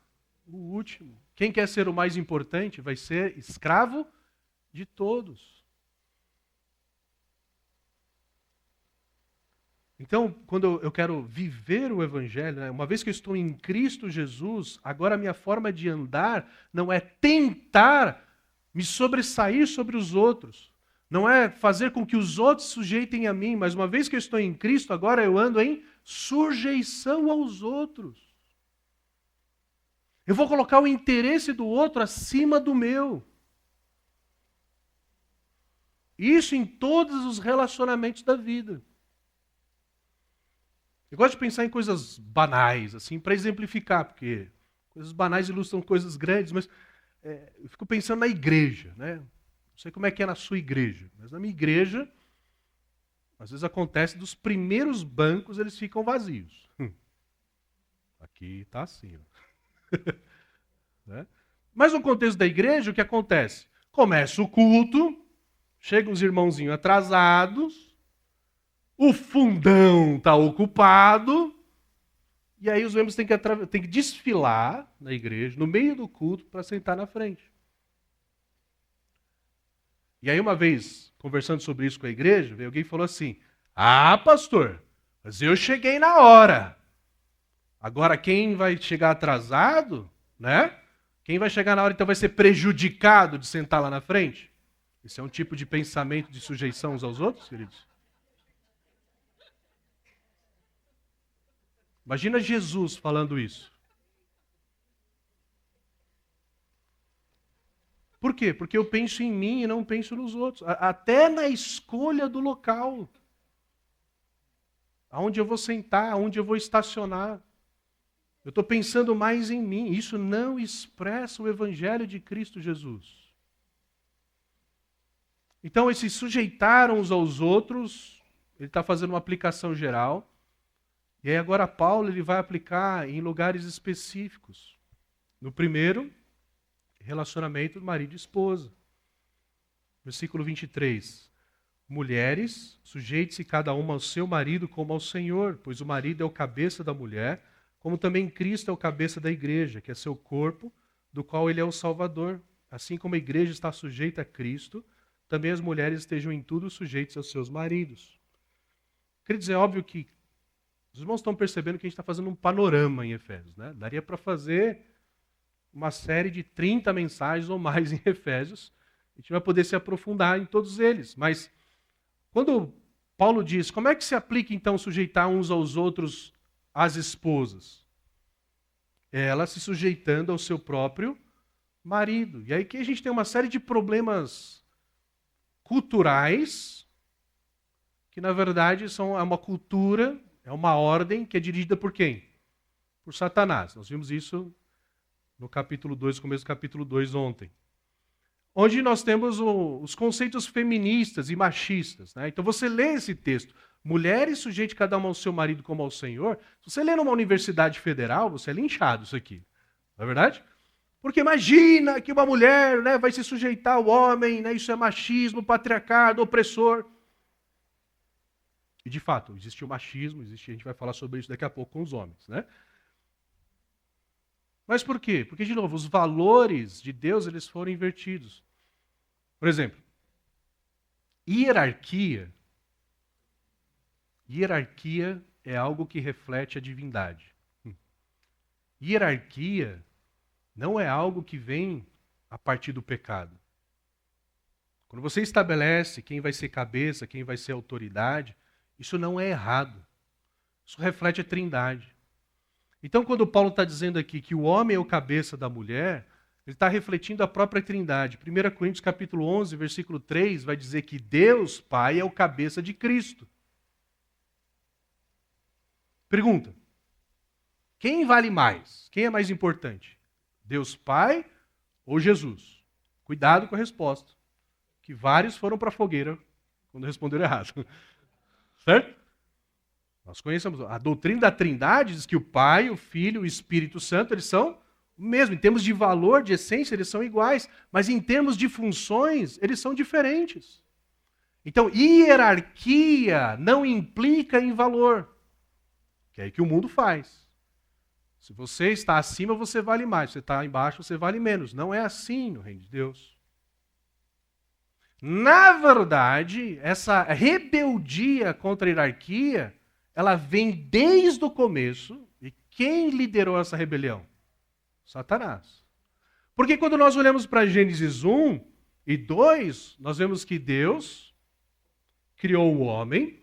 Speaker 1: o último. Quem quer ser o mais importante vai ser escravo de todos. Então, quando eu quero viver o Evangelho, né, uma vez que eu estou em Cristo Jesus, agora a minha forma de andar não é tentar me sobressair sobre os outros. Não é fazer com que os outros sujeitem a mim, mas uma vez que eu estou em Cristo, agora eu ando em sujeição aos outros. Eu vou colocar o interesse do outro acima do meu. Isso em todos os relacionamentos da vida. Eu gosto de pensar em coisas banais, assim, para exemplificar, porque coisas banais ilustram coisas grandes, mas eu fico pensando na igreja, né? Não sei como é que é na sua igreja, mas na minha igreja, às vezes acontece dos primeiros bancos, eles ficam vazios. Aqui está assim. Né? Mas no contexto da igreja, o que acontece? Começa o culto, Chegam os irmãozinhos atrasados, o fundão está ocupado, e aí os membros têm que desfilar na igreja, no meio do culto, para sentar na frente. E aí uma vez, conversando sobre isso com a igreja, veio alguém e falou assim, pastor, mas eu cheguei na hora. Agora quem vai chegar atrasado, né? Quem vai chegar na hora então vai ser prejudicado de sentar lá na frente? Isso é um tipo de pensamento de sujeição uns aos outros, queridos? Imagina Jesus falando isso. Por quê? Porque eu penso em mim e não penso nos outros. Até na escolha do local. Aonde eu vou sentar, aonde eu vou estacionar. Eu estou pensando mais em mim. Isso não expressa o Evangelho de Cristo Jesus. Então, esses sujeitaram uns aos outros, ele está fazendo uma aplicação geral. E aí agora Paulo ele vai aplicar em lugares específicos. No primeiro, relacionamento do marido e esposa. Versículo 23. Mulheres, sujeite-se cada uma ao seu marido como ao Senhor, pois o marido é o cabeça da mulher, como também Cristo é o cabeça da igreja, que é seu corpo, do qual ele é o Salvador. Assim como a igreja está sujeita a Cristo, também as mulheres estejam em tudo sujeitas aos seus maridos. Quer dizer, é óbvio que os irmãos estão percebendo que a gente está fazendo um panorama em Efésios, né? Daria para fazer uma série de 30 mensagens ou mais em Efésios. A gente vai poder se aprofundar em todos eles. Mas quando Paulo diz, como é que se aplica então sujeitar uns aos outros as esposas? Ela se sujeitando ao seu próprio marido. E aí que a gente tem uma série de problemas culturais que na verdade é uma cultura, é uma ordem que é dirigida por quem? Por Satanás. Nós vimos isso no capítulo 2, começo do capítulo 2 ontem. Onde nós temos os conceitos feministas e machistas. Né? Então você lê esse texto, mulheres sujeite cada uma ao seu marido como ao Senhor. Se você lê numa universidade federal, você é linchado isso aqui. Não é verdade? Porque imagina que uma mulher, né, vai se sujeitar ao homem, né, isso é machismo, patriarcado, opressor. E de fato, existe o machismo, a gente vai falar sobre isso daqui a pouco com os homens. Né? Mas por quê? Porque, de novo, os valores de Deus eles foram invertidos. Por exemplo, hierarquia é algo que reflete a divindade. Hierarquia não é algo que vem a partir do pecado. Quando você estabelece quem vai ser cabeça, quem vai ser autoridade, isso não é errado. Isso reflete a trindade. Então, quando Paulo está dizendo aqui que o homem é o cabeça da mulher, ele está refletindo a própria trindade. 1 Coríntios capítulo 11, versículo 3, vai dizer que Deus, Pai, é o cabeça de Cristo. Pergunta, quem vale mais? Quem é mais importante? Deus Pai ou Jesus? Cuidado com a resposta, que vários foram para a fogueira quando responderam errado. Certo? Nós conhecemos a doutrina da Trindade, diz que o Pai, o Filho e o Espírito Santo, eles são o mesmo. Em termos de valor, de essência, eles são iguais. Mas em termos de funções, eles são diferentes. Então, hierarquia não implica em valor. Que é aí que o mundo faz. Se você está acima, você vale mais. Se você está embaixo, você vale menos. Não é assim no reino de Deus. Na verdade, essa rebeldia contra a hierarquia, ela vem desde o começo. E quem liderou essa rebelião? Satanás. Porque quando nós olhamos para Gênesis 1 e 2, nós vemos que Deus criou o homem,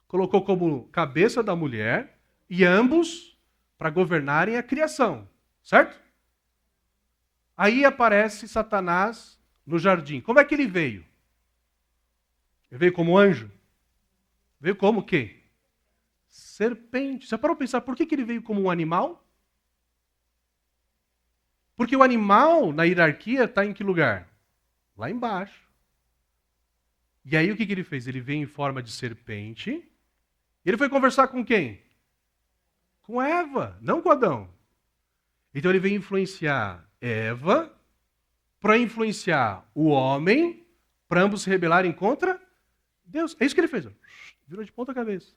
Speaker 1: colocou como cabeça da mulher, e ambos para governarem a criação. Certo? Aí aparece Satanás no jardim. Como é que ele veio? Ele veio como anjo? Veio como o quê? Serpente. Você parou para pensar por que ele veio como um animal? Porque o animal, na hierarquia, está em que lugar? Lá embaixo. E aí o que ele fez? Ele veio em forma de serpente. Ele foi conversar com quem? Com Eva, não com Adão. Então ele veio influenciar Eva para influenciar o homem para ambos se rebelarem contra Deus. É isso que ele fez. Ó. Virou de ponta cabeça.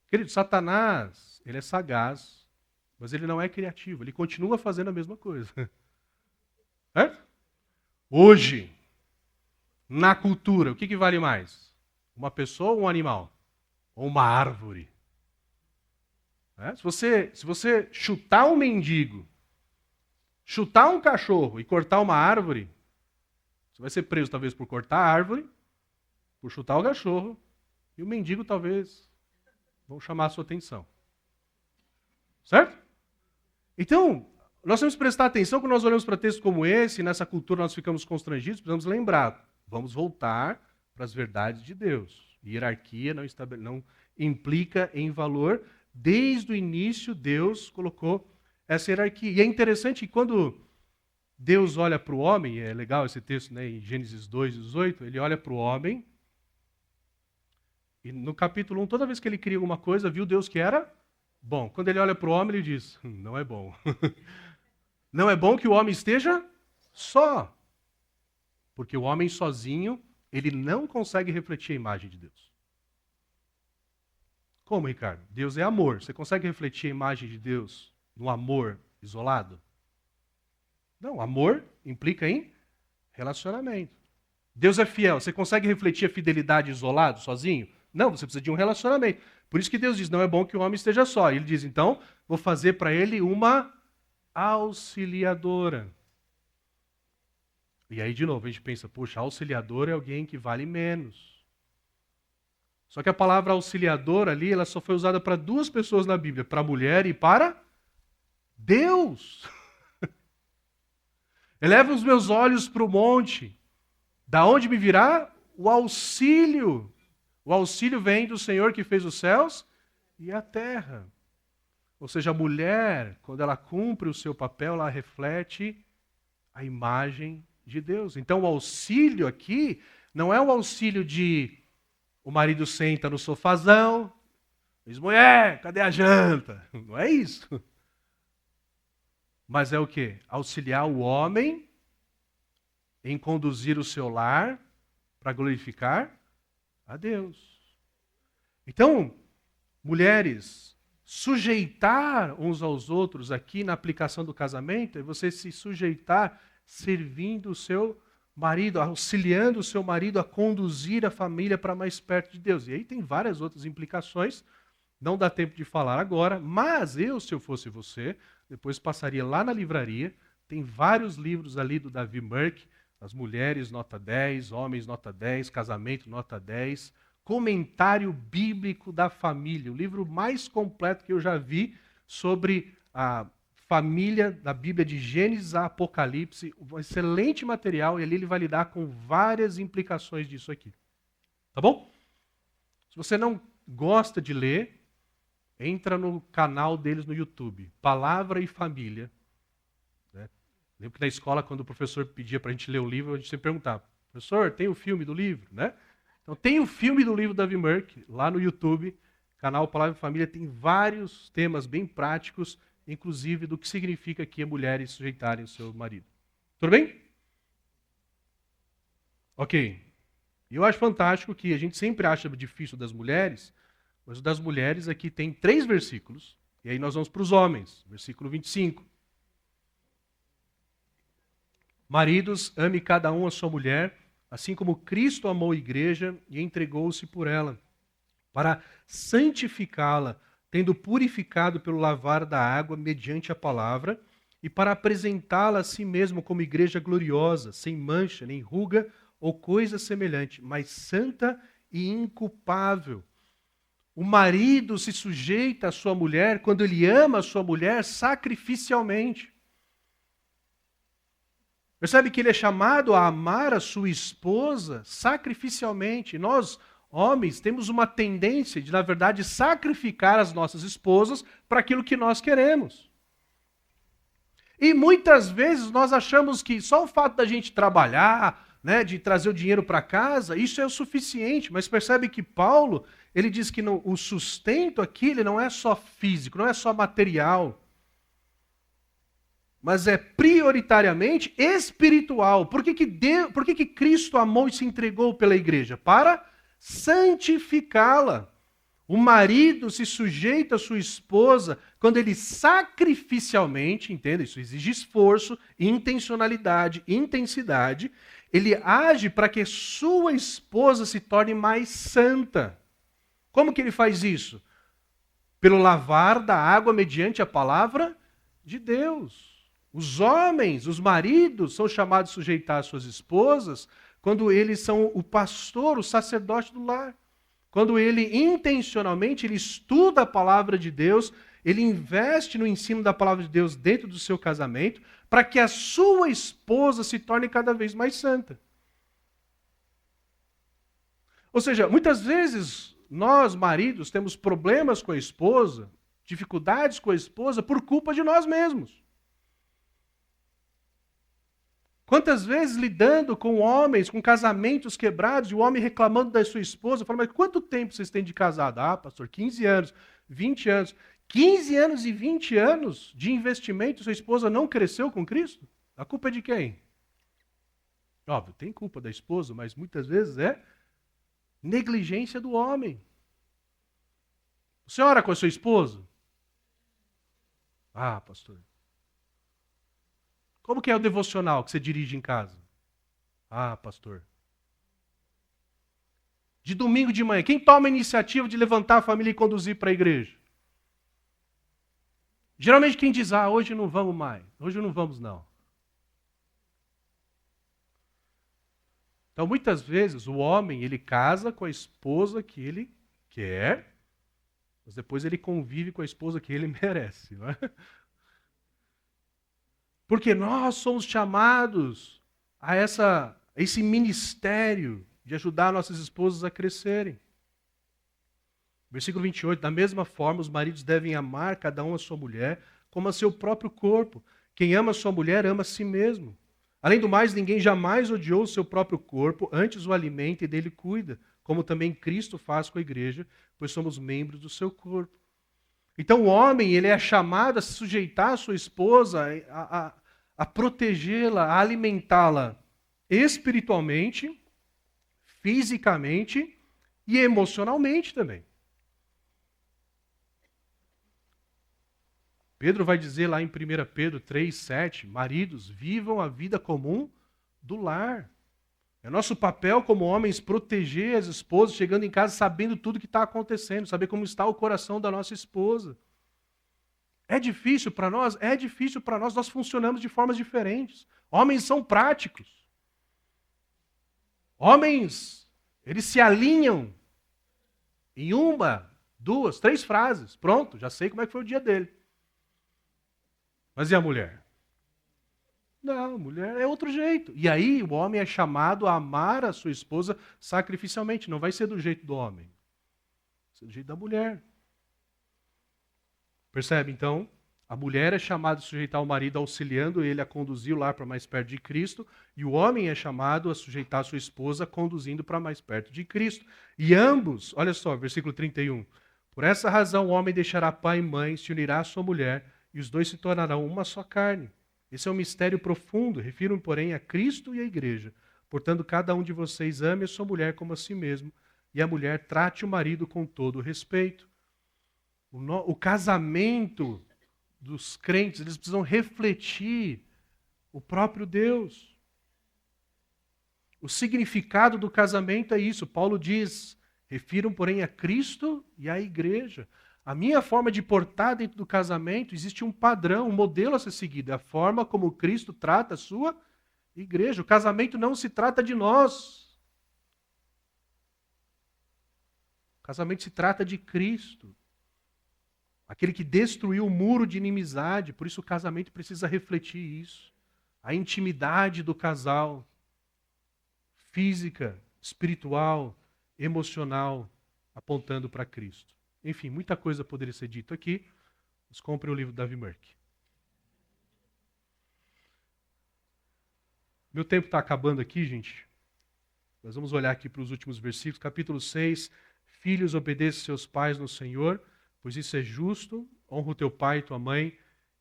Speaker 1: Querido, Satanás, ele é sagaz, mas ele não é criativo. Ele continua fazendo a mesma coisa. Certo? Hoje, na cultura, o que vale mais? Uma pessoa ou um animal? Ou uma árvore? Se você chutar um mendigo, chutar um cachorro e cortar uma árvore, você vai ser preso talvez por cortar a árvore, por chutar o cachorro, e o mendigo talvez vão chamar a sua atenção. Certo? Então, nós temos que prestar atenção quando nós olhamos para textos como esse, nessa cultura nós ficamos constrangidos, precisamos lembrar, vamos voltar para as verdades de Deus. Hierarquia não implica em valor. Desde o início, Deus colocou essa hierarquia. E é interessante que quando Deus olha para o homem, é legal esse texto, né, em Gênesis 2:18, ele olha para o homem, e no capítulo 1, toda vez que ele cria alguma coisa, viu Deus que era bom. Quando ele olha para o homem, ele diz, não é bom. Não é bom que o homem esteja só. Porque o homem sozinho, ele não consegue refletir a imagem de Deus. Como, Ricardo? Deus é amor. Você consegue refletir a imagem de Deus no amor isolado? Não, amor implica em relacionamento. Deus é fiel. Você consegue refletir a fidelidade isolado, sozinho? Não, você precisa de um relacionamento. Por isso que Deus diz, não é bom que o homem esteja só. Ele diz, então, vou fazer para ele uma auxiliadora. E aí, de novo, a gente pensa, puxa, auxiliador é alguém que vale menos. Só que a palavra auxiliador ali, ela só foi usada para duas pessoas na Bíblia, para a mulher e para Deus. Eleva os meus olhos para o monte. Da onde me virá o auxílio? O auxílio vem do Senhor que fez os céus e a terra. Ou seja, a mulher, quando ela cumpre o seu papel, ela reflete a imagem de Deus. Então o auxílio aqui não é o auxílio de o marido senta no sofazão, diz, mulher, cadê a janta? Não é isso. Mas é o quê? Auxiliar o homem em conduzir o seu lar para glorificar a Deus. Então, mulheres, sujeitar uns aos outros aqui na aplicação do casamento é você se sujeitar servindo o seu marido, auxiliando o seu marido a conduzir a família para mais perto de Deus. E aí tem várias outras implicações, não dá tempo de falar agora, mas eu, se eu fosse você, depois passaria lá na livraria, tem vários livros ali do Davi Merck, as mulheres nota 10, homens nota 10, casamento nota 10, Comentário Bíblico da Família, o livro mais completo que eu já vi sobre a família da Bíblia de Gênesis a Apocalipse, um excelente material, e ali ele vai lidar com várias implicações disso aqui. Tá bom? Se você não gosta de ler, entra no canal deles no YouTube, Palavra e Família. Né? Lembro que na escola, quando o professor pedia para a gente ler o livro, a gente sempre perguntava, professor, tem o filme do livro? Né? Então tem o filme do livro da Davi Merck, lá no YouTube, canal Palavra e Família, tem vários temas bem práticos, inclusive do que significa que mulheres sujeitarem o seu marido. Tudo bem? Ok. E eu acho fantástico que a gente sempre acha difícil das mulheres, mas o das mulheres aqui tem 3 versículos, e aí nós vamos para os homens. Versículo 25. Maridos, ame cada um a sua mulher, assim como Cristo amou a igreja e entregou-se por ela, para santificá-la, tendo purificado pelo lavar da água mediante a palavra, e para apresentá-la a si mesmo como igreja gloriosa, sem mancha, nem ruga ou coisa semelhante, mas santa e inculpável. O marido se sujeita à sua mulher quando ele ama a sua mulher sacrificialmente. Percebe que ele é chamado a amar a sua esposa sacrificialmente. Nós, homens, temos uma tendência de, na verdade, sacrificar as nossas esposas para aquilo que nós queremos. E muitas vezes nós achamos que só o fato da gente trabalhar, né, de trazer o dinheiro para casa, isso é o suficiente. Mas percebe que Paulo, ele diz que o sustento aqui ele não é só físico, não é só material. mas é prioritariamente espiritual. Por que Cristo amou e se entregou pela igreja? Para santificá-la. O marido se sujeita à sua esposa quando ele sacrificialmente, entenda, isso exige esforço, intencionalidade, intensidade, ele age para que sua esposa se torne mais santa. Como que ele faz isso? Pelo lavar da água mediante a palavra de Deus. Os homens, os maridos, são chamados a sujeitar suas esposas quando eles são o pastor, o sacerdote do lar. Quando ele intencionalmente ele estuda a palavra de Deus, ele investe no ensino da palavra de Deus dentro do seu casamento, para que a sua esposa se torne cada vez mais santa. Ou seja, muitas vezes nós, maridos, temos problemas com a esposa, dificuldades com a esposa por culpa de nós mesmos. Quantas vezes lidando com homens, com casamentos quebrados, e o homem reclamando da sua esposa, falando, mas quanto tempo vocês têm de casado? Ah, pastor, 15 anos, 20 anos. 15 anos e 20 anos de investimento, sua esposa não cresceu com Cristo? A culpa é de quem? Óbvio, tem culpa da esposa, mas muitas vezes é negligência do homem. Você ora com a sua esposa? Ah, pastor. Como que é o devocional que você dirige em casa? Ah, pastor. De domingo de manhã, quem toma a iniciativa de levantar a família e conduzir para a igreja? Geralmente quem diz, hoje não vamos mais, hoje não vamos não. Então muitas vezes o homem, ele casa com a esposa que ele quer, mas depois ele convive com a esposa que ele merece, não é? Porque nós somos chamados a esse ministério de ajudar nossas esposas a crescerem. Versículo 28, da mesma forma, os maridos devem amar cada um a sua mulher como a seu próprio corpo. Quem ama a sua mulher ama a si mesmo. Além do mais, ninguém jamais odiou o seu próprio corpo, antes o alimenta e dele cuida, como também Cristo faz com a igreja, pois somos membros do seu corpo. Então o homem, ele é chamado a se sujeitar à sua esposa, a protegê-la, a alimentá-la espiritualmente, fisicamente e emocionalmente também. Pedro vai dizer lá em 1 Pedro 3,7, maridos, vivam a vida comum do lar. É nosso papel como homens proteger as esposas, chegando em casa sabendo tudo o que está acontecendo, saber como está o coração da nossa esposa. É difícil para nós? É difícil para nós, nós funcionamos de formas diferentes. Homens são práticos. Homens, eles se alinham em 1, 2, 3 frases. Pronto, já sei como é que foi o dia dele. Mas e a mulher? Não, a mulher é outro jeito. E aí o homem é chamado a amar a sua esposa sacrificialmente. Não vai ser do jeito do homem. Vai ser do jeito da mulher. Percebe, então? A mulher é chamada a sujeitar o marido, auxiliando ele a conduzir o lar para mais perto de Cristo, e o homem é chamado a sujeitar a sua esposa, conduzindo para mais perto de Cristo. E ambos, olha só, versículo 31, por essa razão o homem deixará pai e mãe, se unirá à sua mulher, e os dois se tornarão uma só carne. Esse é um mistério profundo, refiro-me, porém, a Cristo e à igreja. Portanto, cada um de vocês ame a sua mulher como a si mesmo, e a mulher trate o marido com todo o respeito. O casamento dos crentes, eles precisam refletir o próprio Deus. O significado do casamento é isso. Paulo diz, refiram, porém, a Cristo e à igreja. A minha forma de portar dentro do casamento, existe um padrão, um modelo a ser seguido. É a forma como Cristo trata a sua igreja. O casamento não se trata de nós. O casamento se trata de Cristo. Aquele que destruiu o muro de inimizade, por isso o casamento precisa refletir isso. A intimidade do casal, física, espiritual, emocional, apontando para Cristo. Enfim, muita coisa poderia ser dito aqui, mas compre o livro do Davi Murk. Meu tempo está acabando aqui, gente. Nós vamos olhar aqui para os últimos versículos. Capítulo 6, filhos, obedeçam seus pais no Senhor, pois isso é justo, honra o teu pai e tua mãe,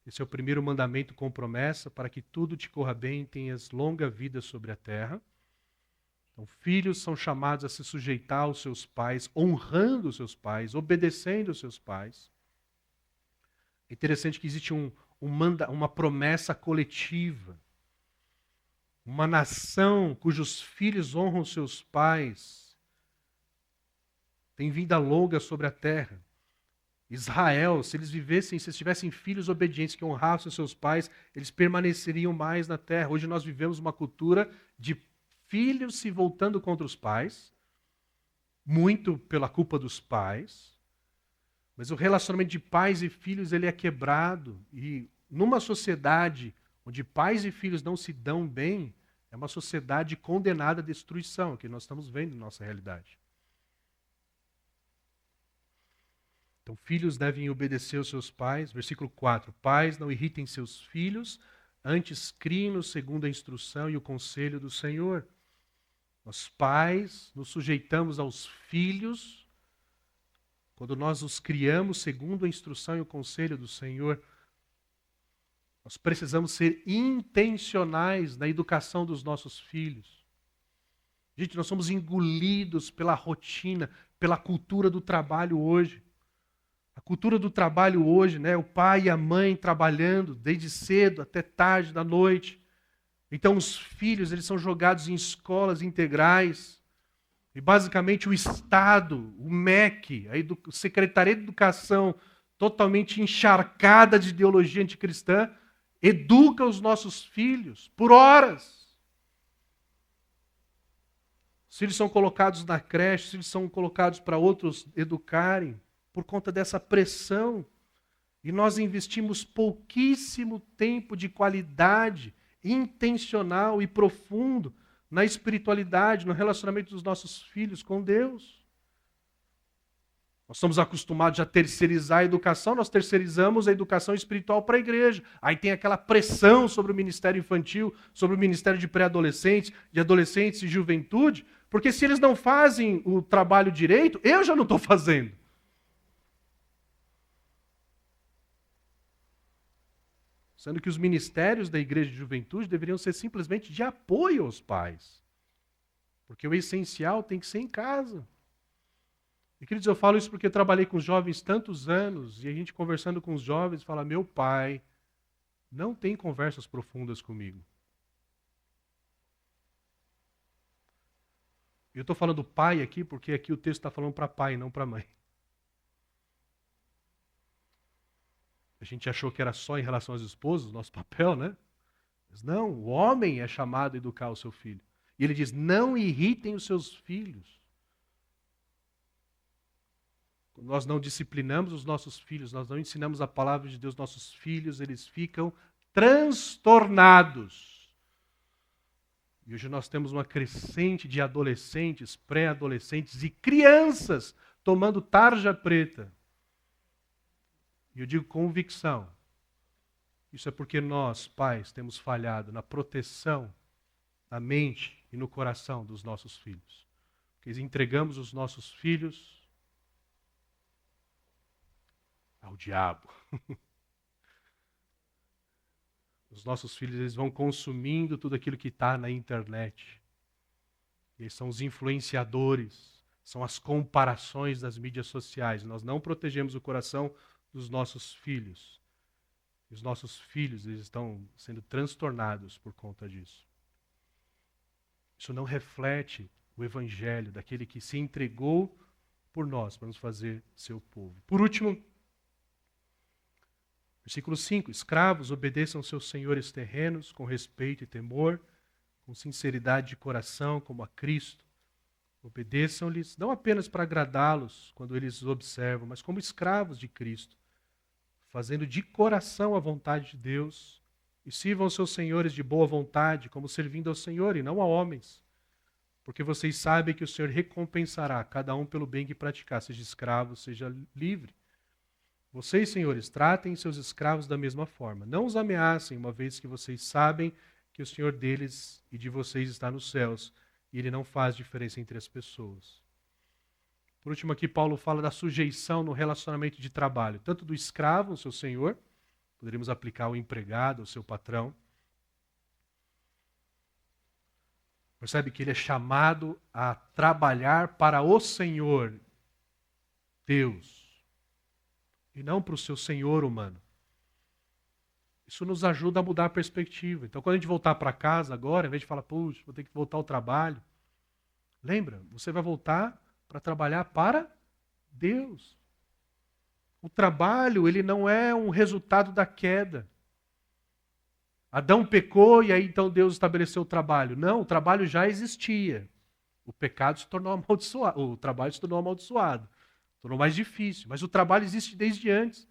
Speaker 1: Esse é o primeiro mandamento com promessa, para que tudo te corra bem e tenhas longa vida sobre a terra. Então, filhos são chamados a se sujeitar aos seus pais, honrando os seus pais, obedecendo os seus pais. É interessante que existe uma promessa coletiva. Uma nação cujos filhos honram seus pais tem vida longa sobre a terra. Israel, se eles vivessem, se eles tivessem filhos obedientes que honrassem seus pais, eles permaneceriam mais na terra. Hoje nós vivemos uma cultura de filhos se voltando contra os pais, muito pela culpa dos pais, mas o relacionamento de pais e filhos ele é quebrado. E numa sociedade onde pais e filhos não se dão bem, é uma sociedade condenada à destruição, que nós estamos vendo na nossa realidade. Então, filhos devem obedecer aos seus pais. Versículo 4. Pais, não irritem seus filhos, antes criem-nos segundo a instrução e o conselho do Senhor. Nós, pais, nos sujeitamos aos filhos quando nós os criamos segundo a instrução e o conselho do Senhor. Nós precisamos ser intencionais na educação dos nossos filhos. Gente, nós somos engolidos pela rotina, pela cultura do trabalho hoje. A cultura do trabalho hoje, né? O pai e a mãe trabalhando desde cedo até tarde da noite. Então os filhos, eles são jogados em escolas integrais. E basicamente o Estado, o MEC, a Secretaria de Educação, totalmente encharcada de ideologia anticristã, educa os nossos filhos por horas. Os filhos são colocados na creche, os filhos são colocados para outros educarem, por conta dessa pressão. E nós investimos pouquíssimo tempo de qualidade, intencional e profundo na espiritualidade, no relacionamento dos nossos filhos com Deus. Nós estamos acostumados a terceirizar a educação, nós terceirizamos a educação espiritual para a igreja. Aí tem aquela pressão sobre o ministério infantil, sobre o ministério de pré-adolescentes, de adolescentes e juventude, porque se eles não fazem o trabalho direito, eu já não estou fazendo. Sendo que os ministérios da igreja de juventude deveriam ser simplesmente de apoio aos pais. Porque o essencial tem que ser em casa. E, queridos, eu falo isso porque eu trabalhei com jovens tantos anos, e a gente conversando com os jovens fala, meu pai não tem conversas profundas comigo. Eu estou falando pai aqui porque aqui o texto está falando para pai, não para mãe. A gente achou que era só em relação aos esposos, nosso papel, né? Mas não, o homem é chamado a educar o seu filho. E ele diz, não irritem os seus filhos. Quando nós não disciplinamos os nossos filhos, nós não ensinamos a palavra de Deus, nossos filhos, eles ficam transtornados. E hoje nós temos uma crescente de adolescentes, pré-adolescentes e crianças tomando tarja preta. E eu digo convicção. Isso é porque nós, pais, temos falhado na proteção na mente e no coração dos nossos filhos. Porque entregamos os nossos filhos ao diabo. Os nossos filhos eles vão consumindo tudo aquilo que está na internet. Eles são os influenciadores, são as comparações das mídias sociais. Nós não protegemos o coração dos nossos filhos. E os nossos filhos eles estão sendo transtornados por conta disso. Isso não reflete o evangelho daquele que se entregou por nós para nos fazer seu povo. Por último, versículo 5. Escravos, obedeçam seus senhores terrenos com respeito e temor, com sinceridade de coração, como a Cristo. Obedeçam-lhes, não apenas para agradá-los quando eles os observam, mas como escravos de Cristo, fazendo de coração a vontade de Deus, e sirvam seus senhores de boa vontade, como servindo ao Senhor e não a homens, porque vocês sabem que o Senhor recompensará cada um pelo bem que praticar, seja escravo, seja livre. Vocês, senhores, tratem seus escravos da mesma forma. Não os ameacem, uma vez que vocês sabem que o Senhor deles e de vocês está nos céus, e Ele não faz diferença entre as pessoas. Por último aqui, Paulo fala da sujeição no relacionamento de trabalho, tanto do escravo, o seu senhor, poderíamos aplicar ao empregado, ao seu patrão. Percebe que ele é chamado a trabalhar para o Senhor, Deus, e não para o seu senhor humano. Isso nos ajuda a mudar a perspectiva. Então, quando a gente voltar para casa agora, em vez de falar, puxa, vou ter que voltar ao trabalho, lembra, você vai voltar para trabalhar para Deus. O trabalho, ele não é um resultado da queda. Adão pecou e aí então Deus estabeleceu o trabalho. Não, o trabalho já existia. O pecado se tornou amaldiçoado, o trabalho se tornou amaldiçoado. Tornou mais difícil, mas o trabalho existe desde antes.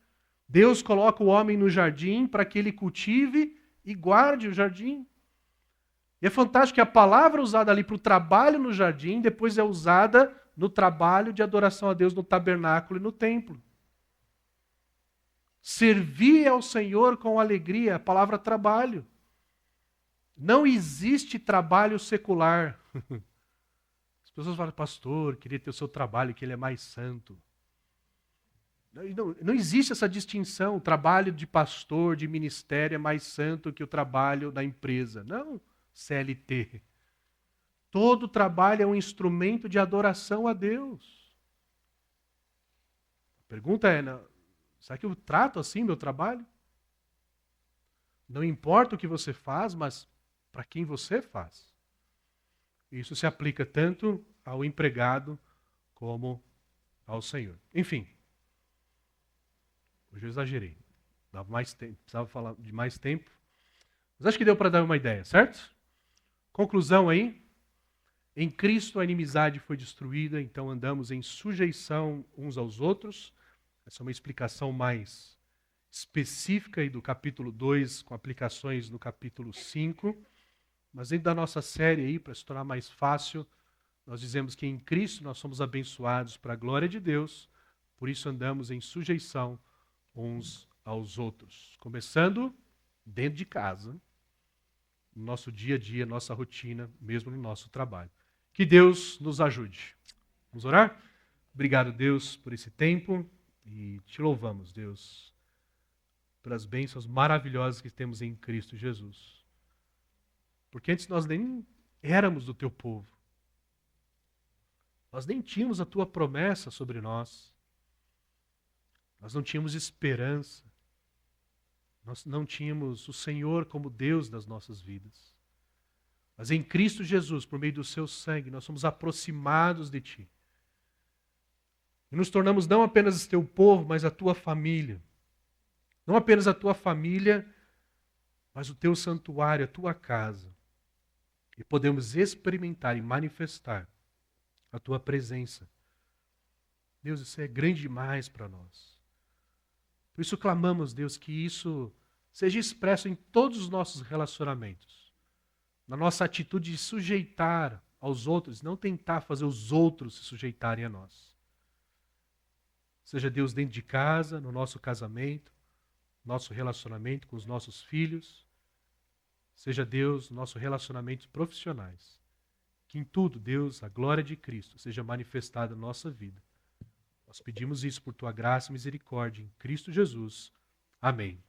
Speaker 1: Deus coloca o homem no jardim para que ele cultive e guarde o jardim. E é fantástico que a palavra usada ali para o trabalho no jardim, depois é usada no trabalho de adoração a Deus no tabernáculo e no templo. Servir ao Senhor com alegria, a palavra trabalho. Não existe trabalho secular. As pessoas falam, pastor, queria ter o seu trabalho, que ele é mais santo. Não existe essa distinção. O trabalho de pastor, de ministério é mais santo que o trabalho da empresa. Não, CLT. Todo trabalho é um instrumento de adoração a Deus. A pergunta é, será que eu trato assim meu trabalho? Não importa o que você faz, mas para quem você faz. Isso se aplica tanto ao empregado como ao Senhor. Enfim, hoje eu exagerei. Dava mais tempo, precisava falar de mais tempo. Mas acho que deu para dar uma ideia, certo? Conclusão aí. Em Cristo a inimizade foi destruída, então andamos em sujeição uns aos outros. Essa é uma explicação mais específica aí do capítulo 2, com aplicações no capítulo 5. Mas dentro da nossa série aí, para se tornar mais fácil, nós dizemos que em Cristo nós somos abençoados para a glória de Deus, por isso andamos em sujeição uns aos outros. Começando dentro de casa, no nosso dia a dia, nossa rotina, mesmo no nosso trabalho. Que Deus nos ajude. Vamos orar? Obrigado, Deus, por esse tempo e te louvamos, Deus, pelas bênçãos maravilhosas que temos em Cristo Jesus. Porque antes nós nem éramos do teu povo. Nós nem tínhamos a tua promessa sobre nós. Nós não tínhamos esperança. Nós não tínhamos o Senhor como Deus das nossas vidas. Mas em Cristo Jesus, por meio do seu sangue, nós somos aproximados de ti. E nos tornamos não apenas teu povo, mas a tua família. Não apenas a tua família, mas o teu santuário, a tua casa. E podemos experimentar e manifestar a tua presença. Deus, isso é grande demais para nós. Por isso clamamos, Deus, que isso seja expresso em todos os nossos relacionamentos. Na nossa atitude de sujeitar aos outros, não tentar fazer os outros se sujeitarem a nós. Seja Deus dentro de casa, no nosso casamento, nosso relacionamento com os nossos filhos. Seja Deus, nossos relacionamentos profissionais. Que em tudo, Deus, a glória de Cristo seja manifestada na nossa vida. Nós pedimos isso por tua graça e misericórdia em Cristo Jesus. Amém.